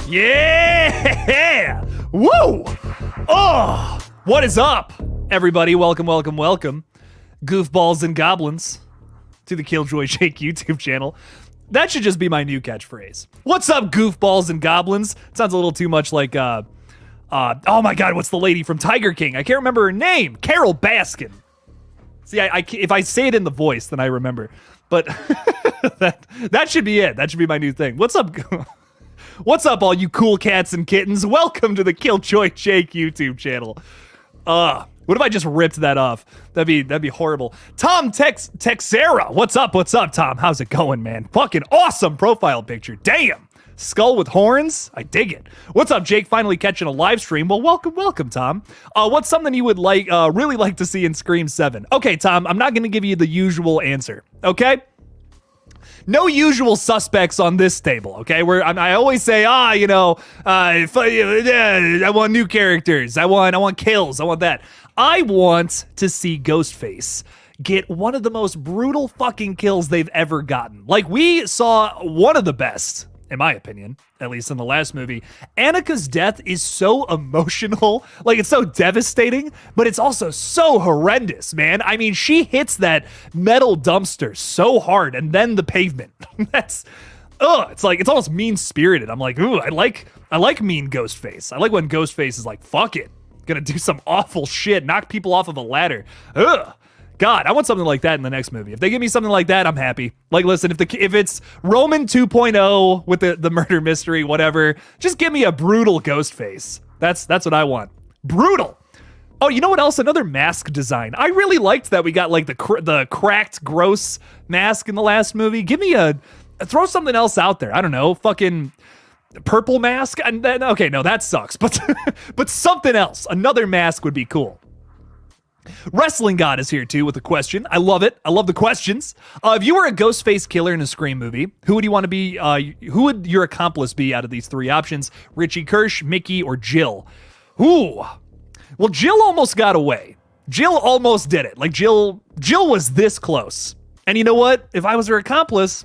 Yeah! Woo! Oh, what is up, everybody? Welcome. Goofballs and goblins to the Killjoy Jake YouTube channel. That should just be my new catchphrase. What's up, goofballs and goblins? It sounds a little too much like, oh my God, what's the lady from Tiger King? I can't remember her name. Carol Baskin. See, if I say it in the voice, then I remember. But that should be it. That should be my new thing. What's up? What's up, all you cool cats and kittens? Welcome to the Killjoy Jake YouTube channel. What if I just ripped that off? That'd be horrible. Tom Texera. What's up, Tom? How's it going, man? Fucking awesome profile picture. Damn. Skull with horns? I dig it. What's up, Jake? Finally catching a live stream. Well, welcome, Tom. What's something you would really like to see in Scream 7? Okay, Tom, I'm not going to give you the usual answer, okay? No usual suspects on this table, okay? Where I always say, I want new characters. I want kills. I want that. I want to see Ghostface get one of the most brutal fucking kills they've ever gotten. Like, we saw one of the best, in my opinion, at least in the last movie. Annika's death is so emotional, like it's so devastating, but it's also so horrendous, man. I mean, she hits that metal dumpster so hard, and then the pavement. It's almost mean-spirited. I'm like, ooh, I like mean Ghostface. I like when Ghostface is like, fuck it, gonna do some awful shit, knock people off of a ladder. Ugh. God, I want something like that in the next movie. If they give me something like that, I'm happy. Like, listen, if it's Roman 2.0 with the murder mystery, whatever, just give me a brutal Ghostface. That's what I want. Brutal. Oh, you know what else? Another mask design. I really liked that we got like the cracked, gross mask in the last movie. Give me throw something else out there. I don't know, fucking purple mask. And then, okay, no, that sucks. But but something else. Another mask would be cool. Wrestling God is here too with a question. I love it. I love the questions. If you were a Ghostface killer in a Scream movie, who would you want to be? Who would your accomplice be out of these three options? Richie Kirsch, Mickey, or Jill? Ooh. Well, Jill almost got away. Jill almost did it. Like Jill was this close. And you know what? If I was her accomplice,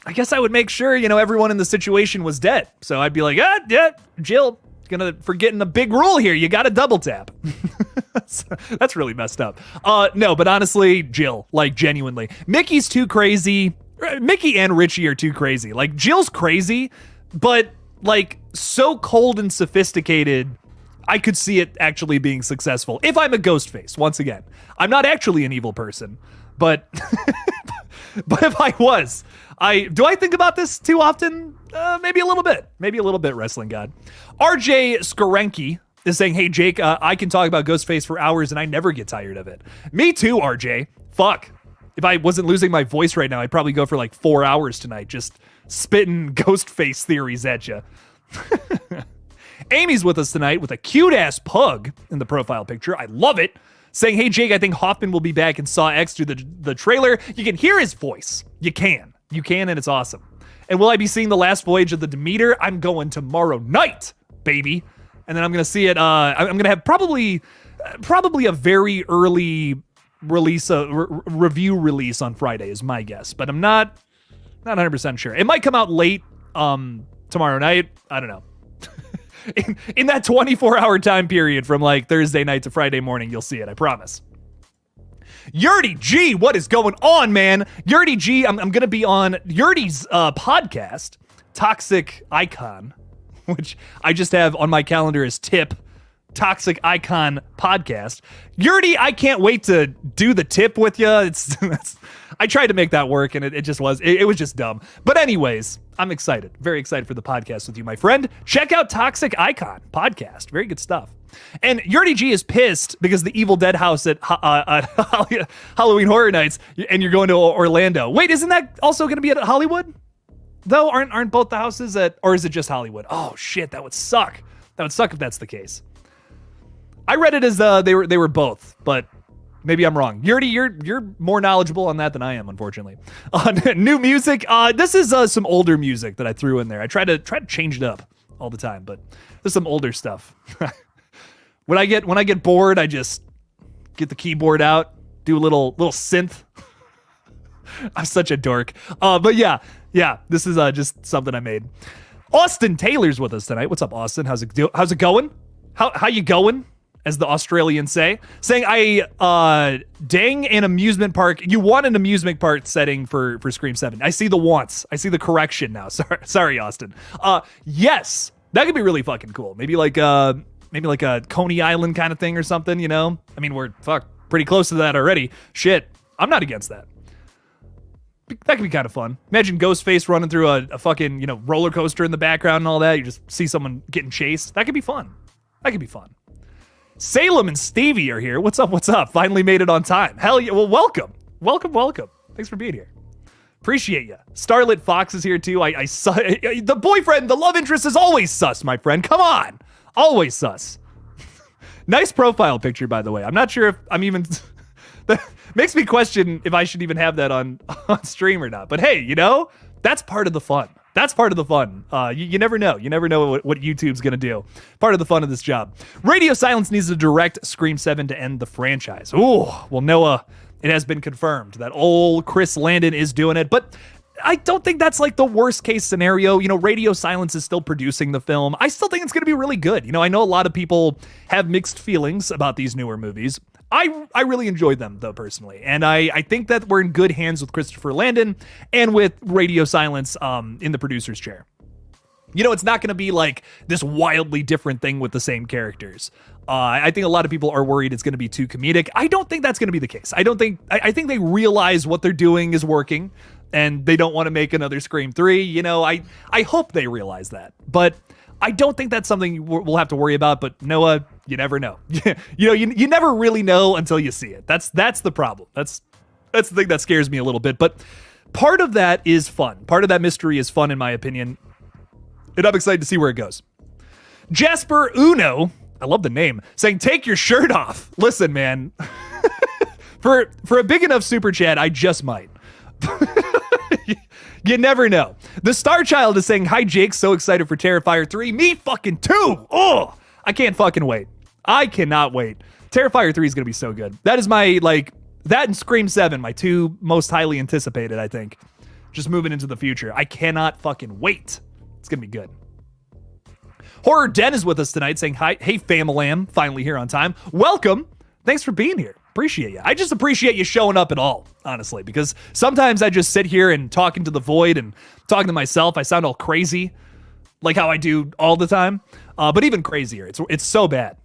I guess I would make sure, everyone in the situation was dead. So I'd be like, yeah, Jill, gonna forgetting a big rule here. You got to double tap. That's really messed up. No, but honestly, Jill, like genuinely. Mickey's too crazy. Mickey and Richie are too crazy. Like Jill's crazy, but like so cold and sophisticated. I could see it actually being successful if I'm a Ghostface. Once again, I'm not actually an evil person, but but if I was, do I think about this too often? Maybe a little bit, Wrestling God. RJ Skorenki is saying, hey, Jake, I can talk about Ghostface for hours and I never get tired of it. Me too, RJ. Fuck. If I wasn't losing my voice right now, I'd probably go for like 4 hours tonight just spitting Ghostface theories at you. Amy's with us tonight with a cute-ass pug in the profile picture. I love it. Saying, hey, Jake, I think Hoffman will be back in Saw X through the trailer. You can hear his voice. You can, and it's awesome. And will I be seeing the last voyage of the Demeter? I'm going tomorrow night, baby. And then I'm going to see it. I'm going to have probably a very early release, review release on Friday is my guess. But I'm not 100% sure. It might come out late tomorrow night. I don't know. In that 24-hour time period from like Thursday night to Friday morning, you'll see it. I promise. Yurdy G, what is going on, man? Yurdy G, I'm going to be on Yurdy's podcast, Toxic Icon, which I just have on my calendar as tip, Toxic Icon Podcast. Yurdy, I can't wait to do the tip with you. I tried to make that work, and it just was just dumb. But anyways, I'm excited, very excited for the podcast with you, my friend. Check out Toxic Icon Podcast. Very good stuff. And Yurdy G is pissed because the Evil Dead house at Halloween Horror Nights, and you're going to Orlando. Wait, isn't that also going to be at Hollywood? Though, aren't both the houses or is it just Hollywood? Oh shit, that would suck. That would suck if that's the case. I read it as they were both, but maybe I'm wrong. Yurdy, you're more knowledgeable on that than I am, unfortunately. New music. This is some older music that I threw in there. I try to change it up all the time, but there's some older stuff. When I get bored, I just get the keyboard out, do a little synth. I'm such a dork. But yeah, this is just something I made. Austin Taylor's with us tonight. What's up, Austin? How's it going? How you going? As the Australians say, saying dang an amusement park. You want an amusement park setting for Scream 7. I see the wants. I see the correction now. Sorry, Austin. Yes, that could be really fucking cool. Maybe like a Coney Island kind of thing or something, you know? I mean, we're pretty close to that already. Shit, I'm not against that. That could be kind of fun. Imagine Ghostface running through a fucking, roller coaster in the background and all that. You just see someone getting chased. That could be fun. Salem and Stevie are here. What's up? Finally made it on time. Hell yeah. Well, welcome. Thanks for being here. Appreciate you. Starlit Fox is here too. The boyfriend, the love interest is always sus, my friend. Come on. Always sus. Nice profile picture, by the way. I'm not sure if I'm even... That makes me question if I should even have that on stream or not. But hey, that's part of the fun. You never know. You never know what YouTube's going to do. Part of the fun of this job. Radio Silence needs to direct Scream 7 to end the franchise. Ooh, well, Noah, it has been confirmed that old Chris Landon is doing it. But I don't think that's like the worst case scenario. Radio Silence is still producing the film. I still think it's going to be really good. I know a lot of people have mixed feelings about these newer movies. I really enjoyed them, though, personally. And I think that we're in good hands with Christopher Landon and with Radio Silence in the producer's chair. It's not going to be like this wildly different thing with the same characters. I think a lot of people are worried it's going to be too comedic. I don't think that's going to be the case. I think they realize what they're doing is working and they don't want to make another Scream 3. I hope they realize that. But I don't think that's something we'll have to worry about. But Noah, you never know. You never really know until you see it. That's the problem. That's the thing that scares me a little bit. But part of that is fun. Part of that mystery is fun, in my opinion. And I'm excited to see where it goes. Jasper Uno, I love the name, saying, take your shirt off. Listen, man, for a big enough super chat, I just might. You never know. The Star Child is saying, hi, Jake. So excited for Terrifier 3. Me fucking too. Oh, I can't fucking wait. I cannot wait. Terrifier 3 is going to be so good. That is that and Scream 7, my two most highly anticipated, I think. Just moving into the future. I cannot fucking wait. It's going to be good. Horror Den is with us tonight saying, hi, hey, Famalam, finally here on time. Welcome. Thanks for being here. Appreciate you. I just appreciate you showing up at all, honestly, because sometimes I just sit here and talking to the void and talking to myself. I sound all crazy, like how I do all the time, but even crazier. It's so bad.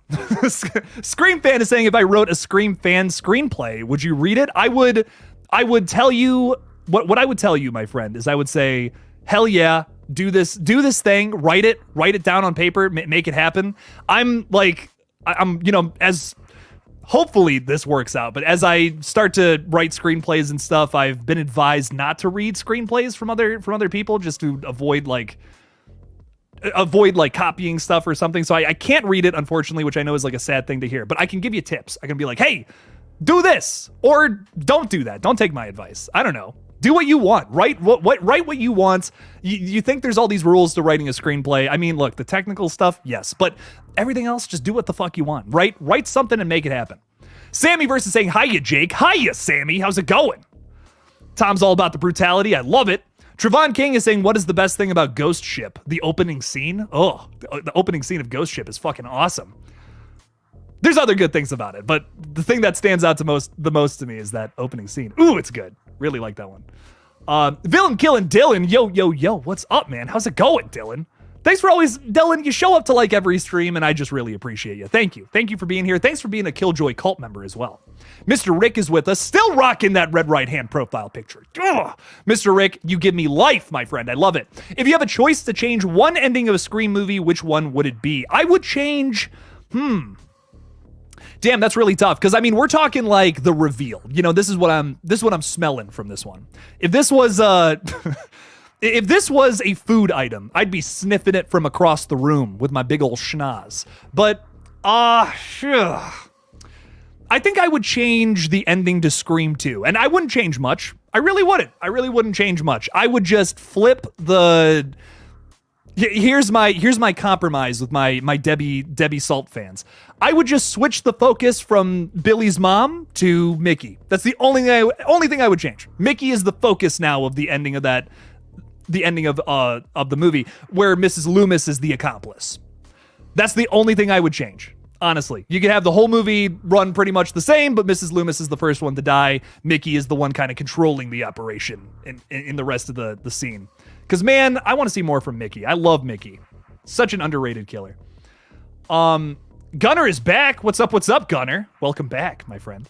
Scream Fan is saying, if I wrote a Scream Fan screenplay, would you read it? I would tell you what I would tell you, my friend, is I would say, hell yeah, do this thing, write it down on paper, make it happen. I'm as hopefully this works out, but as I start to write screenplays and stuff, I've been advised not to read screenplays from other people, just to avoid copying stuff or something. So I can't read it, unfortunately, which I know is like a sad thing to hear, but I can give you tips. I can be like, hey, do this, or don't do that. Don't take my advice. I don't know. Do what you want. Write what you want. You think there's all these rules to writing a screenplay. I mean, look, the technical stuff, yes, but everything else, just do what the fuck you want. Write something and make it happen. Sammy versus saying, hiya, Jake. Hiya, Sammy. How's it going? Tom's all about the brutality. I love it. Trevon King is saying, what is the best thing about Ghost Ship? The opening scene? Oh, the opening scene of Ghost Ship is fucking awesome. There's other good things about it, but the thing that stands out the most to me is that opening scene. Ooh, it's good. Really like that one. Villain Killing Dylan. Yo. What's up, man? How's it going, Dylan? Thanks for always, Dylan. You show up to like every stream, and I just really appreciate you. Thank you. Thank you for being here. Thanks for being a Killjoy cult member as well. Mr. Rick is with us, still rocking that red right hand profile picture. Ugh. Mr. Rick, you give me life, my friend. I love it. If you have a choice to change one ending of a Scream movie, which one would it be? I would change, Damn, that's really tough, because I mean, we're talking like the reveal. This is what I'm smelling from this one. If this was if this was a food item, I'd be sniffing it from across the room with my big old schnoz. But I think I would change the ending to Scream 2, and I wouldn't change much. I really wouldn't change much. I would just flip the. Here's my compromise with my Debbie Salt fans. I would just switch the focus from Billy's mom to Mickey. That's the only thing I would change. Mickey is the focus now of the ending of that the ending of the movie where Mrs. Loomis is the accomplice. That's the only thing I would change. Honestly, you could have the whole movie run pretty much the same, but Mrs. Loomis is the first one to die. Mickey is the one kind of controlling the operation in the rest of the scene. Because, man, I want to see more from Mickey. I love Mickey. Such an underrated killer. Gunner is back. What's up, Gunner? Welcome back, my friend.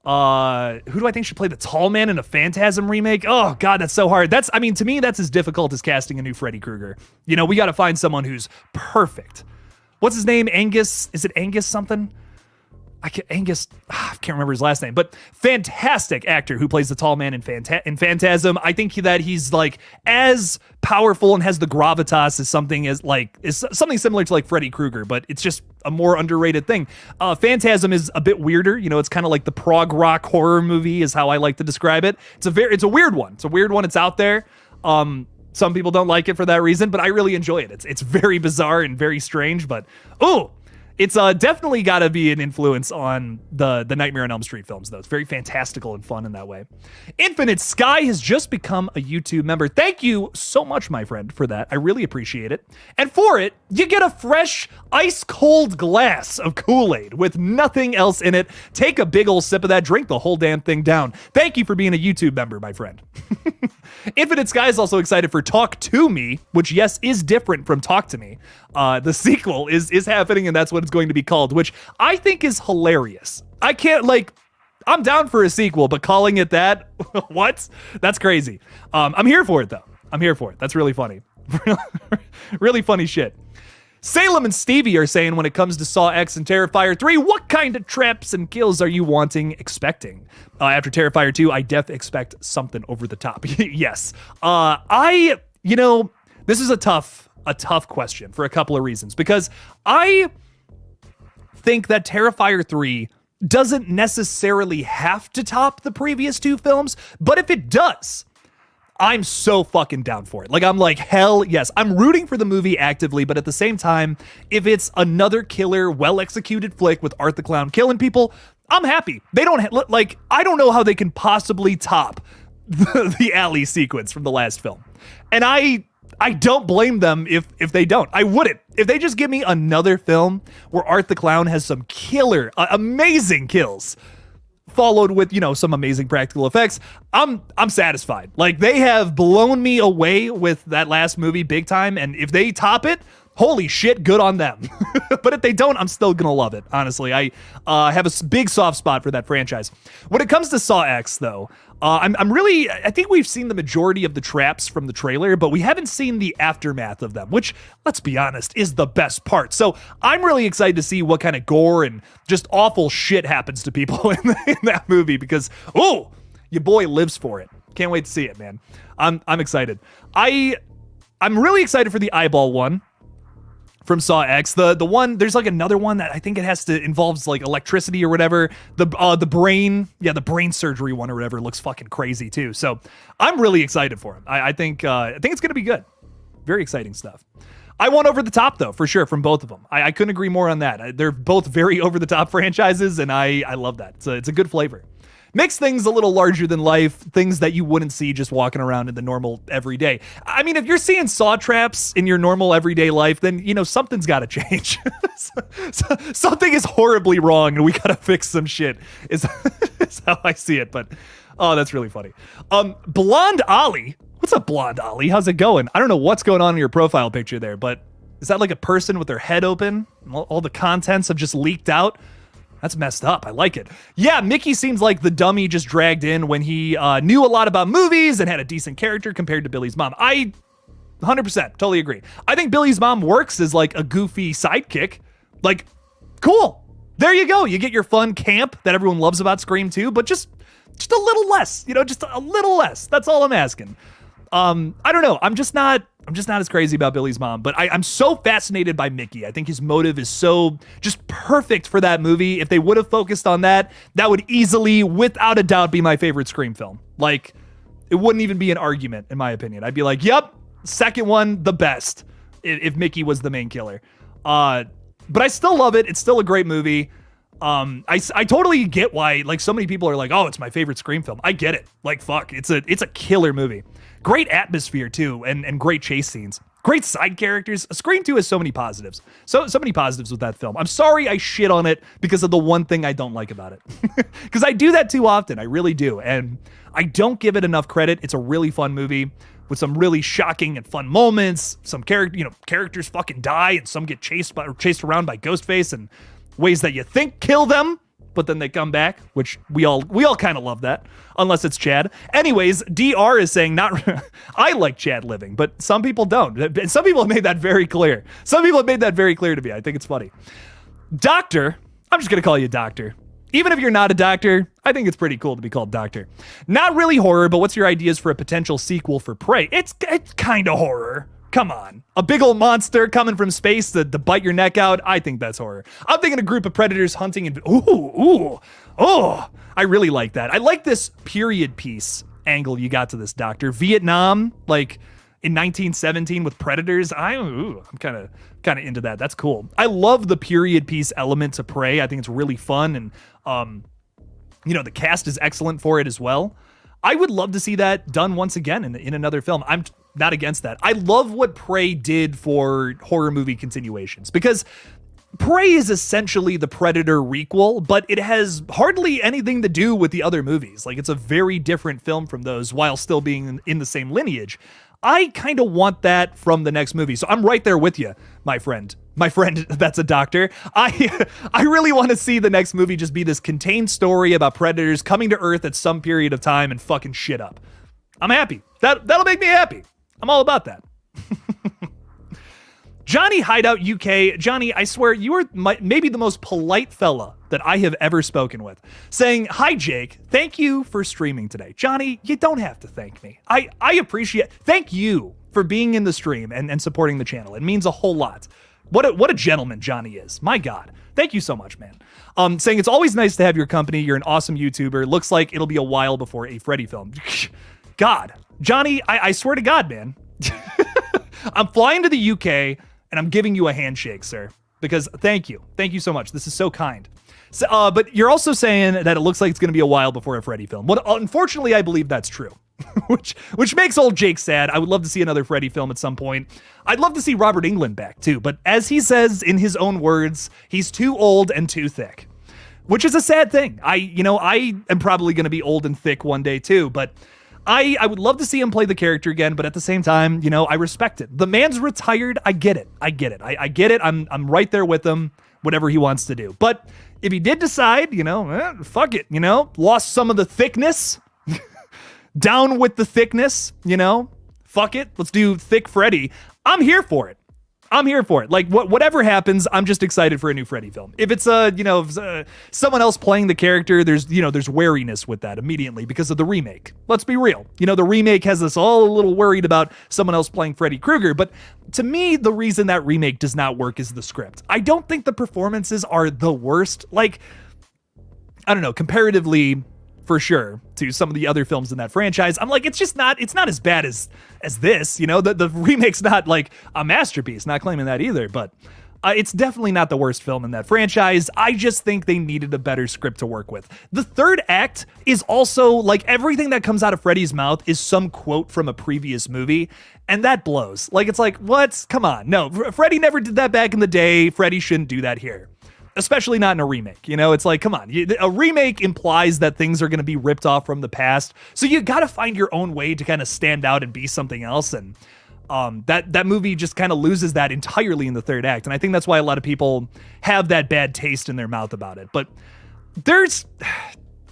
Who do I think should play the tall man in a Phantasm remake? Oh, God, that's so hard. To me, that's as difficult as casting a new Freddy Krueger. You know, we got to find someone who's perfect. What's his name? Angus? Is it Angus something? I can't remember his last name, but fantastic actor who plays the tall man in Phantasm. I think that he's like as powerful and has the gravitas as something similar to like Freddy Krueger, but it's just a more underrated thing. Phantasm is a bit weirder. You know, it's kind of like the prog rock horror movie is how I like to describe it. It's a weird one. It's a weird one. It's out there. Some people don't like it for that reason, but I really enjoy it. It's very bizarre and very strange, but it's definitely got to be an influence on the Nightmare on Elm Street films, though. It's very fantastical and fun in that way. Infinite Sky has just become a YouTube member. Thank you so much, my friend, for that. I really appreciate it. And for it, you get a fresh, ice-cold glass of Kool-Aid with nothing else in it. Take a big old sip of that, drink the whole damn thing down. Thank you for being a YouTube member, my friend. Infinite Sky is also excited for Talk to Me, which, yes, is different from Talk to Me. The sequel is happening, and that's what it's going to be called, which I think is hilarious. I'm down for a sequel, but calling it that, what? That's crazy. I'm here for it, though. I'm here for it. That's really funny. Really funny shit. Salem and Stevie are saying when it comes to Saw X and Terrifier 3, what kind of traps and kills are you expecting? After Terrifier 2, I expect something over the top. Yes. This is a tough question for a couple of reasons, because I think that Terrifier 3 doesn't necessarily have to top the previous two films, but if it does, I'm so fucking down for it. I'm like, hell yes. I'm rooting for the movie actively, but at the same time, if it's another killer, well-executed flick with Art the Clown killing people, I'm happy. They don't, I don't know how they can possibly top the alley sequence from the last film. And I don't blame them if they don't. I wouldn't. If they just give me another film where Art the Clown has some killer, amazing kills, followed with, some amazing practical effects, I'm satisfied. They have blown me away with that last movie big time, and if they top it, holy shit, good on them. But if they don't, I'm still gonna love it. Honestly, I have a big soft spot for that franchise. When it comes to Saw X, though, I think we've seen the majority of the traps from the trailer, but we haven't seen the aftermath of them, which, let's be honest, is the best part. So I'm really excited to see what kind of gore and just awful shit happens to people in that movie, because, your boy lives for it. Can't wait to see it, man. I'm excited. I'm really excited for the eyeball one from Saw X. The one, there's another one that I think it involves electricity or whatever. The brain surgery one or whatever looks fucking crazy too. So I'm really excited for him. I think it's gonna be good. Very exciting stuff. I want Over the Top, though, for sure, from both of them. I couldn't agree more on that. They're both very over the top franchises, and I love that. It's a good flavor. Makes things a little larger than life, things that you wouldn't see just walking around in the normal everyday. I mean, if you're seeing saw traps in your normal everyday life, then, something's got to change. Something is horribly wrong, and we got to fix some shit, is how I see it. But, that's really funny. Blonde Ollie. What's up, Blonde Ollie? How's it going? I don't know what's going on in your profile picture there, but is that like a person with their head open? All the contents have just leaked out? That's messed up. I like it. Yeah, Mickey seems like the dummy just dragged in when he knew a lot about movies and had a decent character compared to Billy's mom. I 100% totally agree. I think Billy's mom works as a goofy sidekick. Cool. There you go. You get your fun camp that everyone loves about Scream 2, but just a little less. Just a little less. That's all I'm asking. I don't know. I'm just not as crazy about Billy's mom, but I'm so fascinated by Mickey. I think his motive is so just perfect for that movie. If they would have focused on that, that would easily, without a doubt, be my favorite Scream film. It wouldn't even be an argument, in my opinion. I'd be like, yep, second one, the best, if Mickey was the main killer. But I still love it. It's still a great movie. I totally get why, so many people are like, oh, it's my favorite Scream film. I get it. Fuck, it's a killer movie. Great atmosphere too, and great chase scenes. Great side characters. Scream 2 has so many positives. So many positives with that film. I'm sorry I shit on it because of the one thing I don't like about it. Because I do that too often. I really do. And I don't give it enough credit. It's a really fun movie with some really shocking and fun moments. Some characters fucking die and some get chased around by Ghostface in ways that you think kill them, but then they come back, which we all kind of love that, unless it's Chad. Anyways, DR is saying I like Chad living, but some people don't. And some people have made that very clear. Some people have made that very clear to me. I think it's funny. Doctor, I'm just going to call you Doctor. Even if you're not a doctor, I think it's pretty cool to be called Doctor. Not really horror, but what's your ideas for a potential sequel for Prey? It's kind of horror. Come on. A big old monster coming from space to bite your neck out. I think that's horror. I'm thinking a group of predators hunting and I really like that. I like this period piece angle you got to this, Doctor. Vietnam, like in 1917 with predators. I'm kind of into that. That's cool. I love the period piece element to Prey. I think it's really fun, and the cast is excellent for it as well. I would love to see that done once again in another film. I'm not against that. I love what Prey did for horror movie continuations, because Prey is essentially the Predator requel, but it has hardly anything to do with the other movies. Like, it's a very different film from those while still being in the same lineage. I kind of want that from the next movie. So I'm right there with you, my friend. My friend, that's a doctor. I really want to see the next movie just be this contained story about predators coming to Earth at some period of time and fucking shit up. I'm happy. That'll make me happy. I'm all about that. Johnny Hideout UK. Johnny, I swear you are maybe the most polite fella that I have ever spoken with, saying, "Hi, Jake. Thank you for streaming today." Johnny, you don't have to thank me. I appreciate. Thank you for being in the stream and supporting the channel. It means a whole lot. What a gentleman Johnny is. My God. Thank you so much, man. Saying it's always nice to have your company. You're an awesome YouTuber. Looks like it'll be a while before a Freddy film. God, Johnny, I swear to God, man. I'm flying to the UK and I'm giving you a handshake, sir, because thank you. Thank you so much. This is so kind. So, but you're also saying that it looks like it's going to be a while before a Freddy film. Unfortunately, I believe that's true. which makes old Jake sad. I would love to see another Freddy film at some point. I'd love to see Robert Englund back too, but as he says in his own words, he's too old and too thick, which is a sad thing. I am probably going to be old and thick one day too, but I would love to see him play the character again, but at the same time, I respect it. The man's retired. I get it. I get it. I'm right there with him, whatever he wants to do. But if he did decide, fuck it, lost some of the thickness, down with the thickness, fuck it, let's do Thick Freddy. I'm here for it. Like, whatever happens, I'm just excited for a new Freddy film. If it's someone else playing the character, there's wariness with that immediately because of the remake. Let's be real. The remake has us all a little worried about someone else playing Freddy Krueger. But to me, the reason that remake does not work is the script. I don't think the performances are the worst. Like, I don't know, comparatively, for sure, to some of the other films in that franchise, I'm like, it's not as bad as this, the remake's not like a masterpiece, not claiming that either, but it's definitely not the worst film in that franchise. I just think they needed a better script to work with. The third act is also like everything that comes out of Freddy's mouth is some quote from a previous movie, and that blows. Like, it's like, what? Come on. No, Freddy never did that back in the day. Freddy shouldn't do that here. Especially not in a remake. It's like, come on. A remake implies that things are going to be ripped off from the past. So you got to find your own way to kind of stand out and be something else. And that movie just kind of loses that entirely in the third act. And I think that's why a lot of people have that bad taste in their mouth about it. But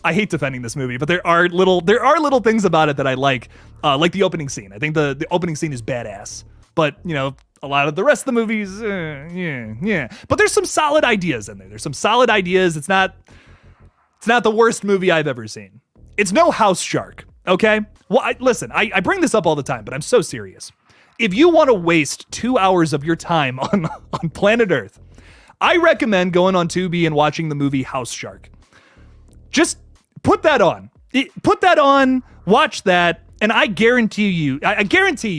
I hate defending this movie, but there are little things about it that I like the opening scene. I think the opening scene is badass. But, a lot of the rest of the movies, yeah. But there's some solid ideas in there. There's some solid ideas. It's not the worst movie I've ever seen. It's no House Shark, okay? Well, I bring this up all the time, but I'm so serious. If you want to waste 2 hours of your time on planet Earth, I recommend going on Tubi and watching the movie House Shark. Just put that on. Watch that. And I guarantee you,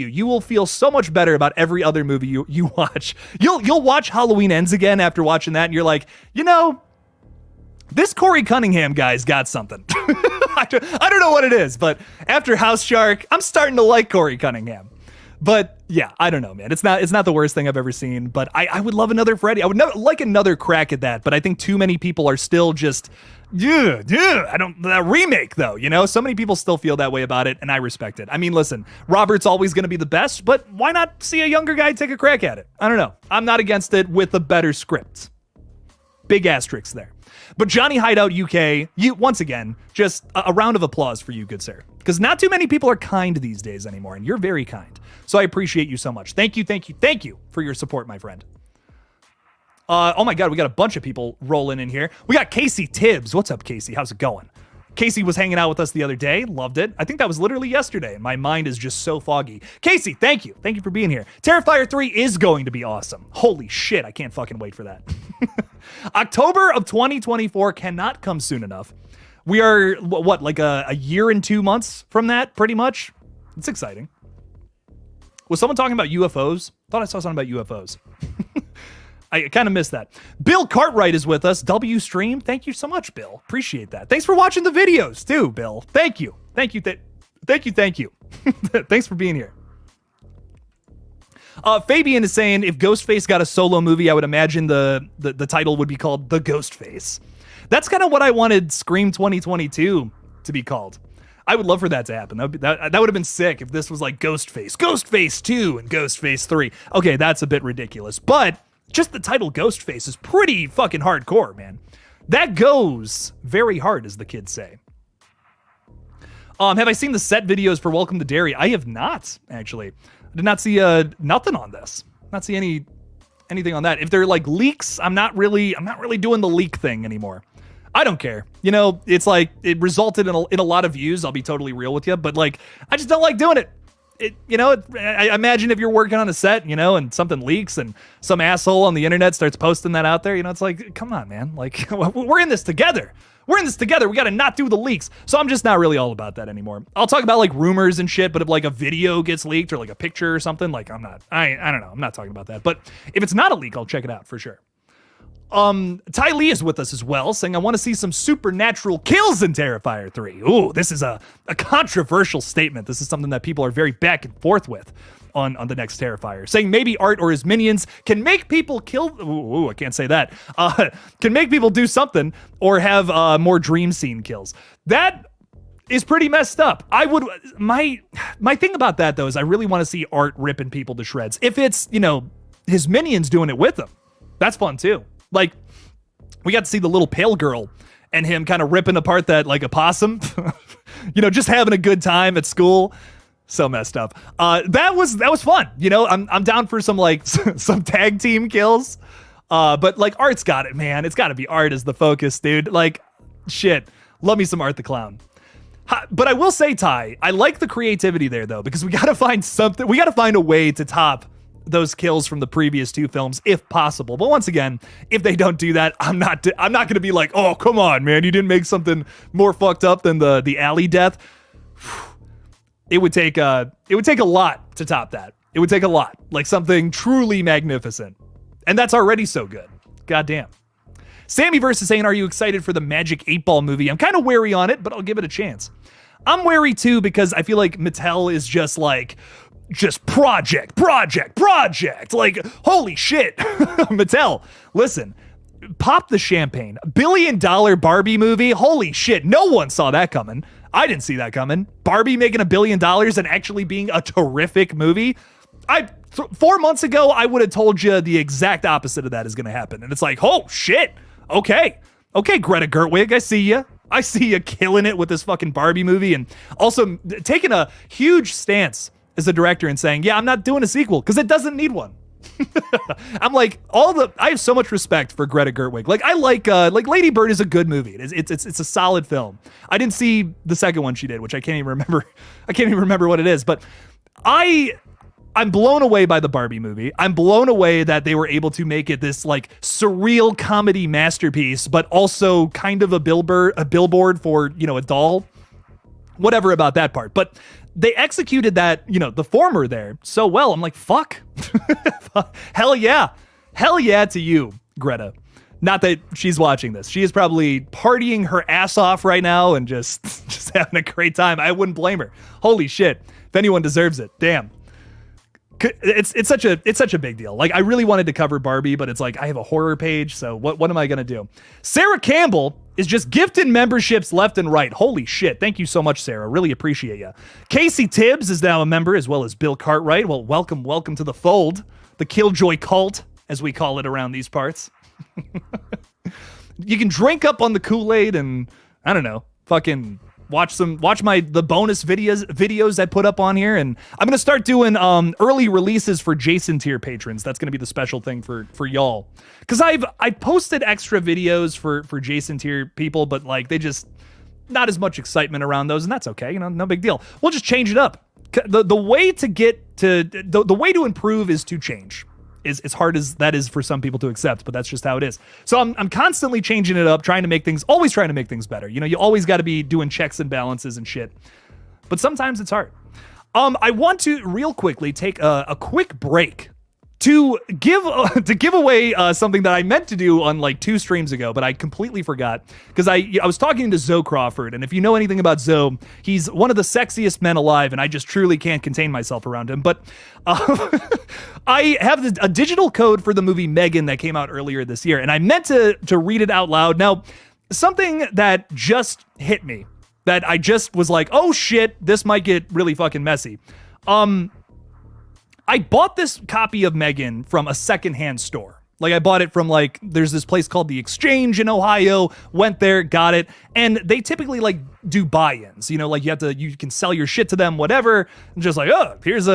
you will feel so much better about every other movie you watch. You'll watch Halloween Ends again after watching that, and you're like, this Corey Cunningham guy's got something. I don't know what it is, but after House Shark, I'm starting to like Corey Cunningham. But yeah, I don't know, man. It's not the worst thing I've ever seen, but I would love another Freddy. I would like another crack at that, but I think too many people are still just, that remake though, you know? So many people still feel that way about it, and I respect it. I mean, listen, Robert's always going to be the best, but why not see a younger guy take a crack at it? I don't know. I'm not against it with a better script. Big asterisk there. But Johnny Hideout UK, once again, just a round of applause for you, good sir. Because not too many people are kind these days anymore, and you're very kind. So I appreciate you so much. Thank you for your support, my friend. Oh my God, we got a bunch of people rolling in here. We got Casey Tibbs. What's up, Casey? How's it going? Casey was hanging out with us the other day. Loved it. I think that was literally yesterday, and my mind is just so foggy. Casey, thank you. Thank you for being here. Terrifier 3 is going to be awesome. Holy shit, I can't fucking wait for that. October of 2024 cannot come soon enough. We are, what, like a year and 2 months from that, pretty much? It's exciting. Was someone talking about UFOs? Thought I saw something about UFOs. I kind of missed that. Bill Cartwright is with us. W Stream, thank you so much, Bill. Appreciate that. Thanks for watching the videos too, Bill. Thank you. Thank you. Thank you. Thanks for being here. Fabian is saying, if Ghostface got a solo movie, I would imagine the title would be called The Ghostface. That's kind of what I wanted Scream 2022 to be called. I would love for that to happen. That would have been sick if this was like Ghostface 2 and Ghostface 3. Okay, that's a bit ridiculous, but just the title Ghostface is pretty fucking hardcore, man. That goes very hard, as the kids say. Have I seen the set videos for Welcome to Derry? I have not, actually. I did not see nothing on this. Not see anything on that. If they're like leaks, I'm not really doing the leak thing anymore. I don't care. You know, it's like it resulted in a lot of views. I'll be totally real with you, but like I just don't like doing it. I imagine if you're working on a set, you know, and something leaks and some asshole on the internet starts posting that out there, you know, it's like, come on, man. Like, we're in this together. We got to not do the leaks. So I'm just not really all about that anymore. I'll talk about like rumors and shit, but if like a video gets leaked or like a picture or something, like I don't know. I'm not talking about that. But if it's not a leak, I'll check it out for sure. Ty Lee is with us as well, saying, I want to see some supernatural kills in Terrifier 3. Ooh, this is a controversial statement. This is something that people are very back and forth with on the next Terrifier. Saying maybe Art or his minions can make people kill... Ooh, I can't say that. Can make people do something or have more dream scene kills. That is pretty messed up. My thing about that, though, is I really want to see Art ripping people to shreds. If it's, you know, his minions doing it with him, that's fun, too. Like, we got to see the little pale girl and him kind of ripping apart that, like, a possum. You know, just having a good time at school. So messed up. That was fun. You know, I'm down for some, like, some tag team kills. But, like, Art's got it, man. It's got to be Art as the focus, dude. Like, shit. Love me some Art the Clown. But I will say, Ty, I like the creativity there, though, because we got to find something. We got to find a way to top those kills from the previous two films, if possible. But once again, if they don't do that, I'm not going to be like, oh, come on, man, you didn't make something more fucked up than the alley death. It would take a lot to top that. It would take a lot, like something truly magnificent, and that's already so good. Goddamn. Sammy versus saying, are you excited for the Magic 8-Ball movie? I'm kind of wary on it, but I'll give it a chance. I'm wary too because I feel like Mattel is just project. Like, holy shit. Mattel, listen, pop the champagne. $1 billion Barbie movie. Holy shit. No one saw that coming. I didn't see that coming. Barbie making $1 billion and actually being a terrific movie. 4 months ago, I would have told you the exact opposite of that is going to happen. And it's like, oh shit. Okay, Greta Gerwig, I see you. I see you killing it with this fucking Barbie movie, and also taking a huge stance as a director and saying, yeah, I'm not doing a sequel because it doesn't need one. I'm like, I have so much respect for Greta Gerwig. Like, I like Lady Bird is a good movie. It's a solid film. I didn't see the second one she did, which I can't even remember. I can't even remember what it is, but I'm blown away by the Barbie movie. I'm blown away that they were able to make it this like surreal comedy masterpiece, but also kind of a billboard for, you know, a doll. Whatever about that part. But they executed that, you know, the former there so well. I'm like, fuck. Hell yeah. Hell yeah to you, Greta. Not that she's watching this. She is probably partying her ass off right now and just having a great time. I wouldn't blame her. Holy shit. If anyone deserves it, damn. It's such a big deal. Like, I really wanted to cover Barbie, but it's like I have a horror page, so what am I gonna do? Sarah Campbell is just gifting memberships left and right. Holy shit. Thank you so much, Sarah. Really appreciate you. Casey Tibbs is now a member, as well as Bill Cartwright. Well, welcome to the fold. The Killjoy cult, as we call it around these parts. You can drink up on the Kool-Aid and, I don't know, fucking watch the bonus videos I put up on here, and I'm gonna start doing early releases for Jason tier patrons. That's gonna be the special thing for y'all, because I posted extra videos for Jason tier people, but like they just not as much excitement around those, and that's okay, you know, no big deal. We'll just change it up. The way to get to the way to improve is to change. As hard as that is for some people to accept, but that's just how it is. So I'm constantly changing it up, always trying to make things better. You know, you always got to be doing checks and balances and shit. But sometimes it's hard. I want to real quickly take a quick break to give away something that I meant to do on like 2 streams ago, but I completely forgot because I was talking to Zoe Crawford, and if you know anything about Zoe, he's one of the sexiest men alive, and I just truly can't contain myself around him. But I have a digital code for the movie Megan that came out earlier this year, and I meant to read it out loud. Now, something that just hit me, that I just was like, oh shit, this might get really fucking messy. I bought this copy of Megan from a secondhand store. Like, I bought it from, like, there's this place called The Exchange in Ohio, went there, got it, and they typically, like, do buy-ins, you know, like, you can sell your shit to them, whatever, and just like, oh, here's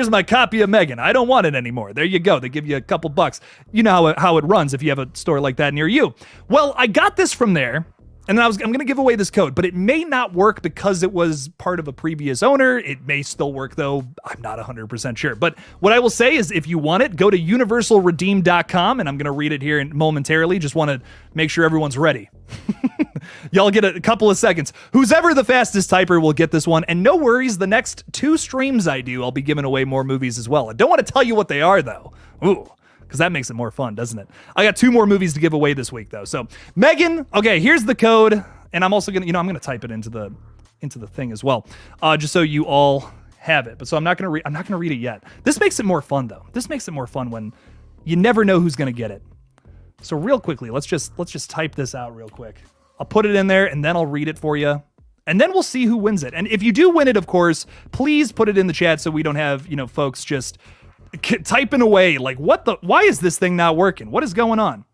my copy of Megan, I don't want it anymore, there you go, they give you a couple bucks. You know how it runs if you have a store like that near you. Well, I got this from there, and then I'm going to give away this code, but it may not work because it was part of a previous owner. It may still work, though. I'm not 100% sure. But what I will say is, if you want it, go to universalredeem.com, and I'm going to read it here momentarily. Just want to make sure everyone's ready. Y'all get a couple of seconds. Who's ever the fastest typer will get this one. And no worries, the next 2 streams I do, I'll be giving away more movies as well. I don't want to tell you what they are, though. Ooh. Because that makes it more fun, doesn't it? I got 2 more movies to give away this week, though. So, Megan, okay, here's the code, and I'm also gonna, I'm gonna type it into the thing as well, just so you all have it. But so I'm not gonna read it yet. This makes it more fun, though. This makes it more fun when you never know who's gonna get it. So real quickly, let's just type this out real quick. I'll put it in there, and then I'll read it for you. And then we'll see who wins it. And if you do win it, of course, please put it in the chat so we don't have, folks just typing away like, why is this thing not working? What is going on?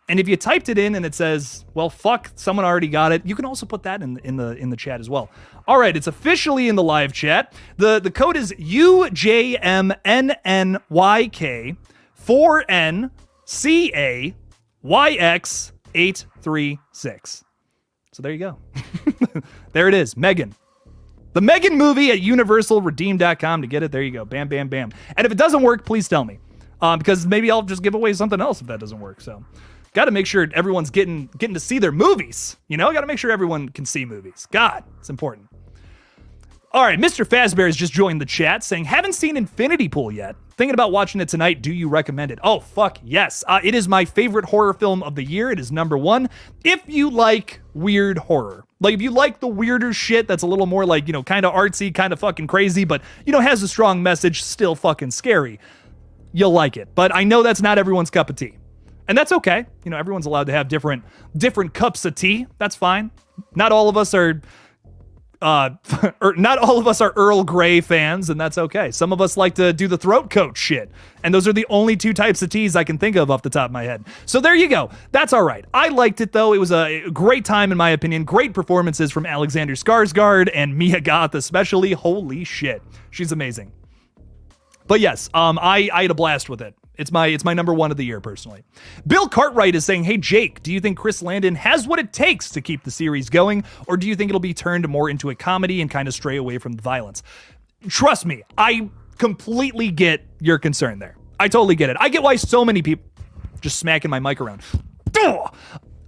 And if you typed it in and it says, well, fuck, someone already got it, you can also put that in the chat as well. All right, it's officially in the live chat. The code is UJMNNYK4NCAYX836. So there you go. There it is, Megan. The Megan movie at universalredeem.com to get it. There you go. Bam, bam, bam. And if it doesn't work, please tell me. Because maybe I'll just give away something else if that doesn't work. So got to make sure everyone's getting to see their movies. Got to make sure everyone can see movies. God, it's important. All right, Mr. Fazbear has just joined the chat saying, haven't seen Infinity Pool yet. Thinking about watching it tonight. Do you recommend it? Oh, fuck, yes. It is my favorite horror film of the year. It is #1. If you like weird horror, like if you like the weirder shit that's a little more like, kind of artsy, kind of fucking crazy, but, has a strong message, still fucking scary, you'll like it. But I know that's not everyone's cup of tea. And that's okay. Everyone's allowed to have different cups of tea. That's fine. Not all of us are... not all of us are Earl Grey fans, and that's okay. Some of us like to do the throat coat shit, and those are the only 2 types of teas I can think of off the top of my head. So there you go. That's all right. I liked it, though. It was a great time, in my opinion. Great performances from Alexander Skarsgård and Mia Goth especially. Holy shit. She's amazing. But yes, I had a blast with it. It's my #1 of the year, personally. Bill Cartwright is saying, hey, Jake, do you think Chris Landon has what it takes to keep the series going, or do you think it'll be turned more into a comedy and kind of stray away from the violence? Trust me, I completely get your concern there. I totally get it. I get why so many people... Just smacking my mic around.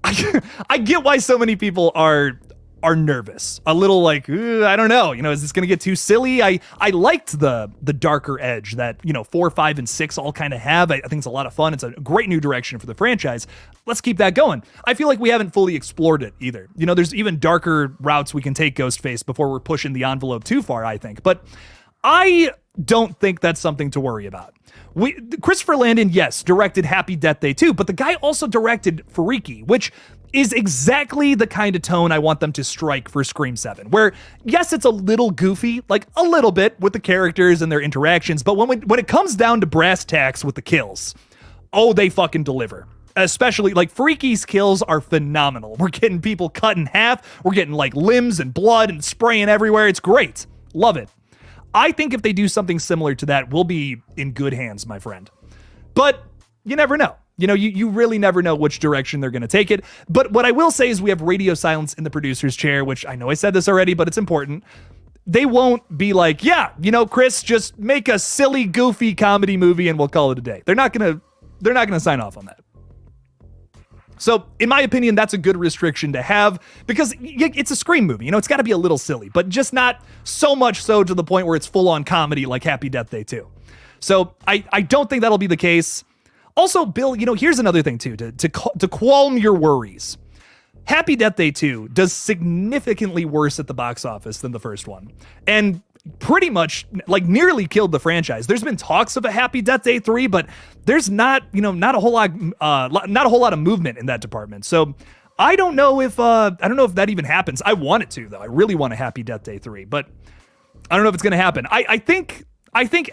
I get why so many people are are nervous, a little like, I don't know, is this going to get too silly? I liked the darker edge that, 4, 5, and 6 all kind of have. I think it's a lot of fun. It's a great new direction for the franchise. Let's keep that going. I feel like we haven't fully explored it either. There's even darker routes we can take Ghostface before we're pushing the envelope too far, I think. But I don't think that's something to worry about. Christopher Landon, yes, directed Happy Death Day 2, but the guy also directed Freaky, which is exactly the kind of tone I want them to strike for Scream 7, where, yes, it's a little goofy, like a little bit with the characters and their interactions, but when it comes down to brass tacks with the kills, oh, they fucking deliver. Especially, like, Freaky's kills are phenomenal. We're getting people cut in half, we're getting, like, limbs and blood and spraying everywhere. It's great. Love it. I think if they do something similar to that, we'll be in good hands, my friend. But you never know. You really never know which direction they're going to take it. But what I will say is we have radio silence in the producer's chair, which I know I said this already, but it's important. They won't be like, yeah, Chris, just make a silly, goofy comedy movie and we'll call it a day. They're not going to sign off on that. So in my opinion, that's a good restriction to have because it's a Scream movie. It's got to be a little silly, but just not so much so to the point where it's full on comedy like Happy Death Day 2. So I don't think that'll be the case. Also, Bill, here's another thing too, to qualm your worries. Happy Death Day 2 does significantly worse at the box office than the first one. And pretty much like nearly killed the franchise. There's been talks of a Happy Death Day 3, but there's not a whole lot of movement in that department. So I don't know if that even happens. I want it to, though. I really want a Happy Death Day 3, but I don't know if it's going to happen. I think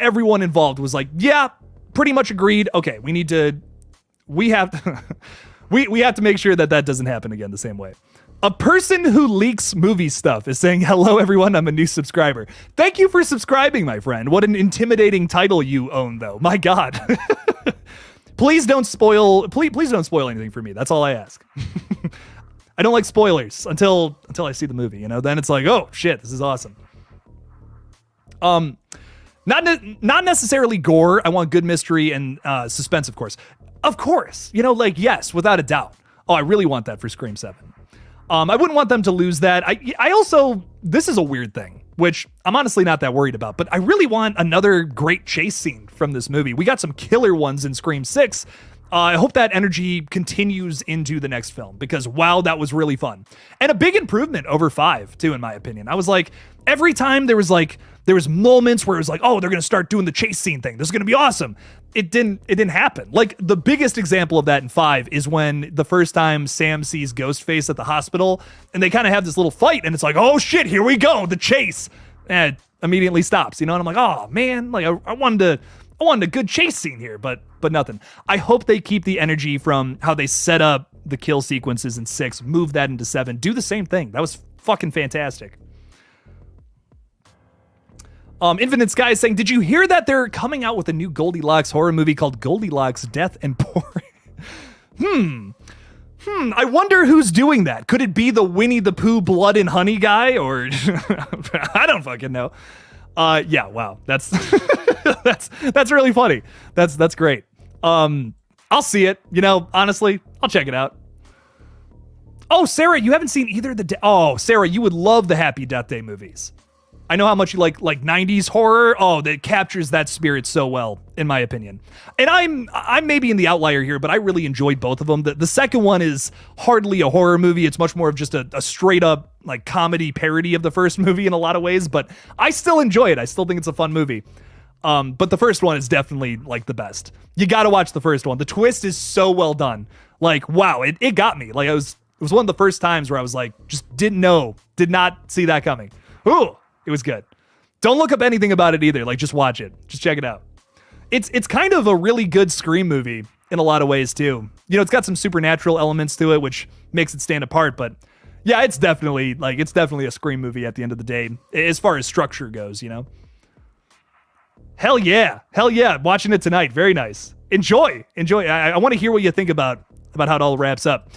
everyone involved was like, yeah, pretty much agreed. Okay, we have to make sure that doesn't happen again the same way. A person who leaks movie stuff is saying, hello, everyone, I'm a new subscriber. Thank you for subscribing, my friend. What an intimidating title you own, though. My God. Please don't spoil anything for me. That's all I ask. I don't like spoilers until I see the movie, then it's like, oh shit, this is awesome. Not necessarily gore. I want good mystery and suspense, of course. Of course, yes, without a doubt. Oh, I really want that for Scream 7. I wouldn't want them to lose that. I also, this is a weird thing, which I'm honestly not that worried about, but I really want another great chase scene from this movie. We got some killer ones in Scream 6. I hope that energy continues into the next film because, wow, that was really fun. And a big improvement over 5, too, in my opinion. I was like, every time there was moments where it was like, oh, they're going to start doing the chase scene thing. This is going to be awesome. It didn't happen. Like, the biggest example of that in 5 is when the first time Sam sees Ghostface at the hospital and they kind of have this little fight and it's like, oh shit, here we go, the chase. And it immediately stops, and I'm like, oh man, like I wanted a good chase scene here, but nothing. I hope they keep the energy from how they set up the kill sequences in 6, move that into 7, do the same thing. That was fucking fantastic. Infinite Sky is saying, did you hear that they're coming out with a new Goldilocks horror movie called Goldilocks Death and Boring? I wonder who's doing that. Could it be the Winnie the Pooh Blood and Honey guy? Or I don't fucking know. Yeah, wow. That's that's really funny. That's great. I'll see it. Honestly, I'll check it out. Oh, Sarah, you haven't seen either of the Sarah, you would love the Happy Death Day movies. I know how much you like 90s horror. Oh, that captures that spirit so well, in my opinion. And I'm maybe in the outlier here, but I really enjoyed both of them. The second one is hardly a horror movie. It's much more of just a straight up like comedy parody of the first movie in a lot of ways, but I still enjoy it. I still think it's a fun movie. But the first one is definitely like the best. You got to watch the first one. The twist is so well done. Like, wow, it got me. Like it was one of the first times where I was like, just did not see that coming. Ooh. It was good. Don't look up anything about it either. Like, just watch it. Just check it out. It's kind of a really good Scream movie in a lot of ways, too. It's got some supernatural elements to it, which makes it stand apart. But, yeah, it's definitely a Scream movie at the end of the day, as far as structure goes, Hell yeah. Watching it tonight. Very nice. Enjoy. I want to hear what you think about how it all wraps up.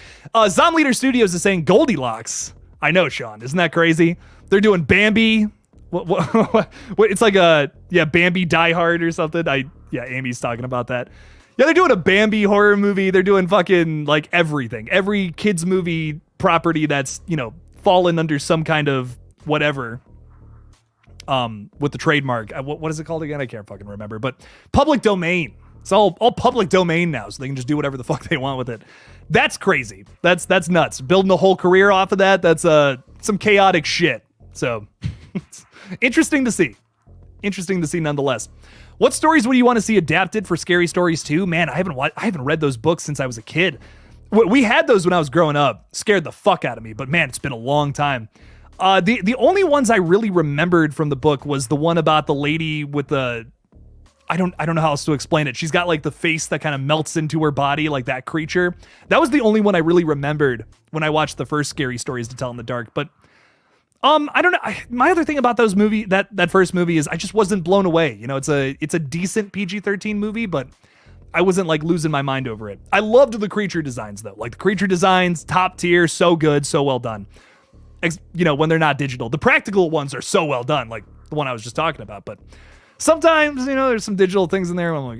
Zom Leader Studios is saying Goldilocks. I know, Sean. Isn't that crazy? They're doing Bambi. What, it's like Bambi Die Hard or something. Amy's talking about that. Yeah, they're doing a Bambi horror movie. They're doing fucking like everything. Every kids movie property that's, fallen under some kind of whatever with the trademark. What is it called again? I can't fucking remember. But public domain. It's all public domain now, so they can just do whatever the fuck they want with it. That's crazy. That's nuts. Building a whole career off of that, that's some chaotic shit. So it's interesting to see. Interesting to see nonetheless. What stories would you want to see adapted for Scary Stories 2? Man, I haven't read those books since I was a kid. We had those when I was growing up. Scared the fuck out of me, but man, it's been a long time. The only ones I really remembered from the book was the one about the lady with the, I don't know how else to explain it. She's got like the face that kind of melts into her body, like that creature. That was the only one I really remembered when I watched the first Scary Stories to Tell in the Dark. But I don't know. My other thing about those that first movie is I just wasn't blown away. You know, it's a decent PG-13 movie, but I wasn't like losing my mind over it. I loved the creature designs though. Like the creature designs, top tier, so good, so well done. You know, when they're not digital. The practical ones are so well done, like the one I was just talking about. But sometimes, you know, there's some digital things in there. I'm like,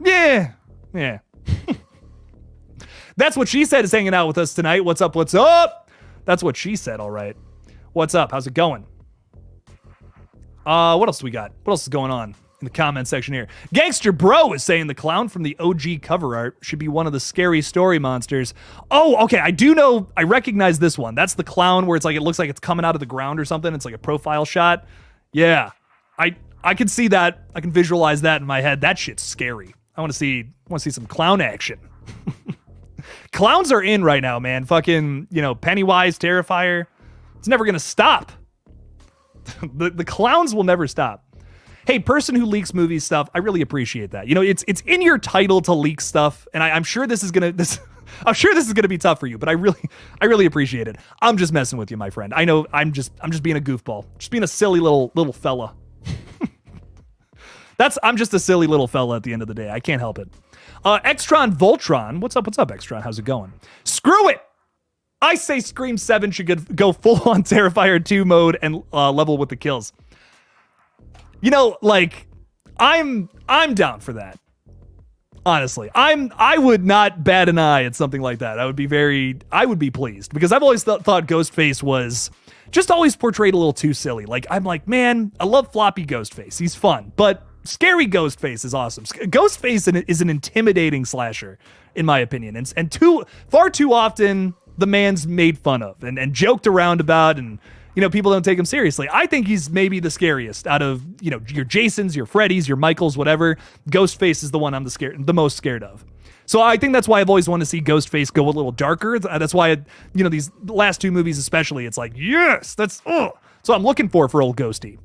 yeah. That's what she said is hanging out with us tonight. What's up? What's up? That's what she said. All right. What's up? How's it going? What else do we got? What else is going on in the comment section here? Gangster Bro is saying the clown from the OG cover art should be one of the Scary Story monsters. Oh, okay. I do know. I recognize this one. That's the clown where it's like, it looks like it's coming out of the ground or something. It's like a profile shot. Yeah. I can see that. I can visualize that in my head. That shit's scary. I want to see some clown action. Clowns are in right now, man. Fucking, you know, Pennywise, Terrifier. It's never going to stop. The clowns will never stop. Hey, person who leaks movie stuff, I really appreciate that. You know, it's in your title to leak stuff, and I'm sure this is gonna be tough for you, but I really appreciate it. I'm just messing with you, my friend. I know I'm just being a goofball, just being a silly little fella. I'm just a silly little fella at the end of the day. I can't help it. Extron Voltron, what's up, Extron? How's it going? Screw it. I say Scream 7 should go full on Terrifier 2 mode and level with the kills. You know, like I'm down for that. Honestly, I would not bat an eye at something like that. I would be pleased because I've always thought Ghostface was just always portrayed a little too silly. Like I'm like, man, I love floppy Ghostface. He's fun, but scary Ghostface is awesome. Ghostface is an intimidating slasher, in my opinion, and far too often the man's made fun of and joked around about, and you know, people don't take him seriously. I think he's maybe the scariest out of, you know, your Jasons, your Freddys, your Michaels, whatever. Ghostface is the one I'm the most scared of. So I think that's why I've always wanted to see Ghostface go a little darker. That's why, you know, these last two movies especially, it's like, yes, that's, oh. So I'm looking for old Ghosty.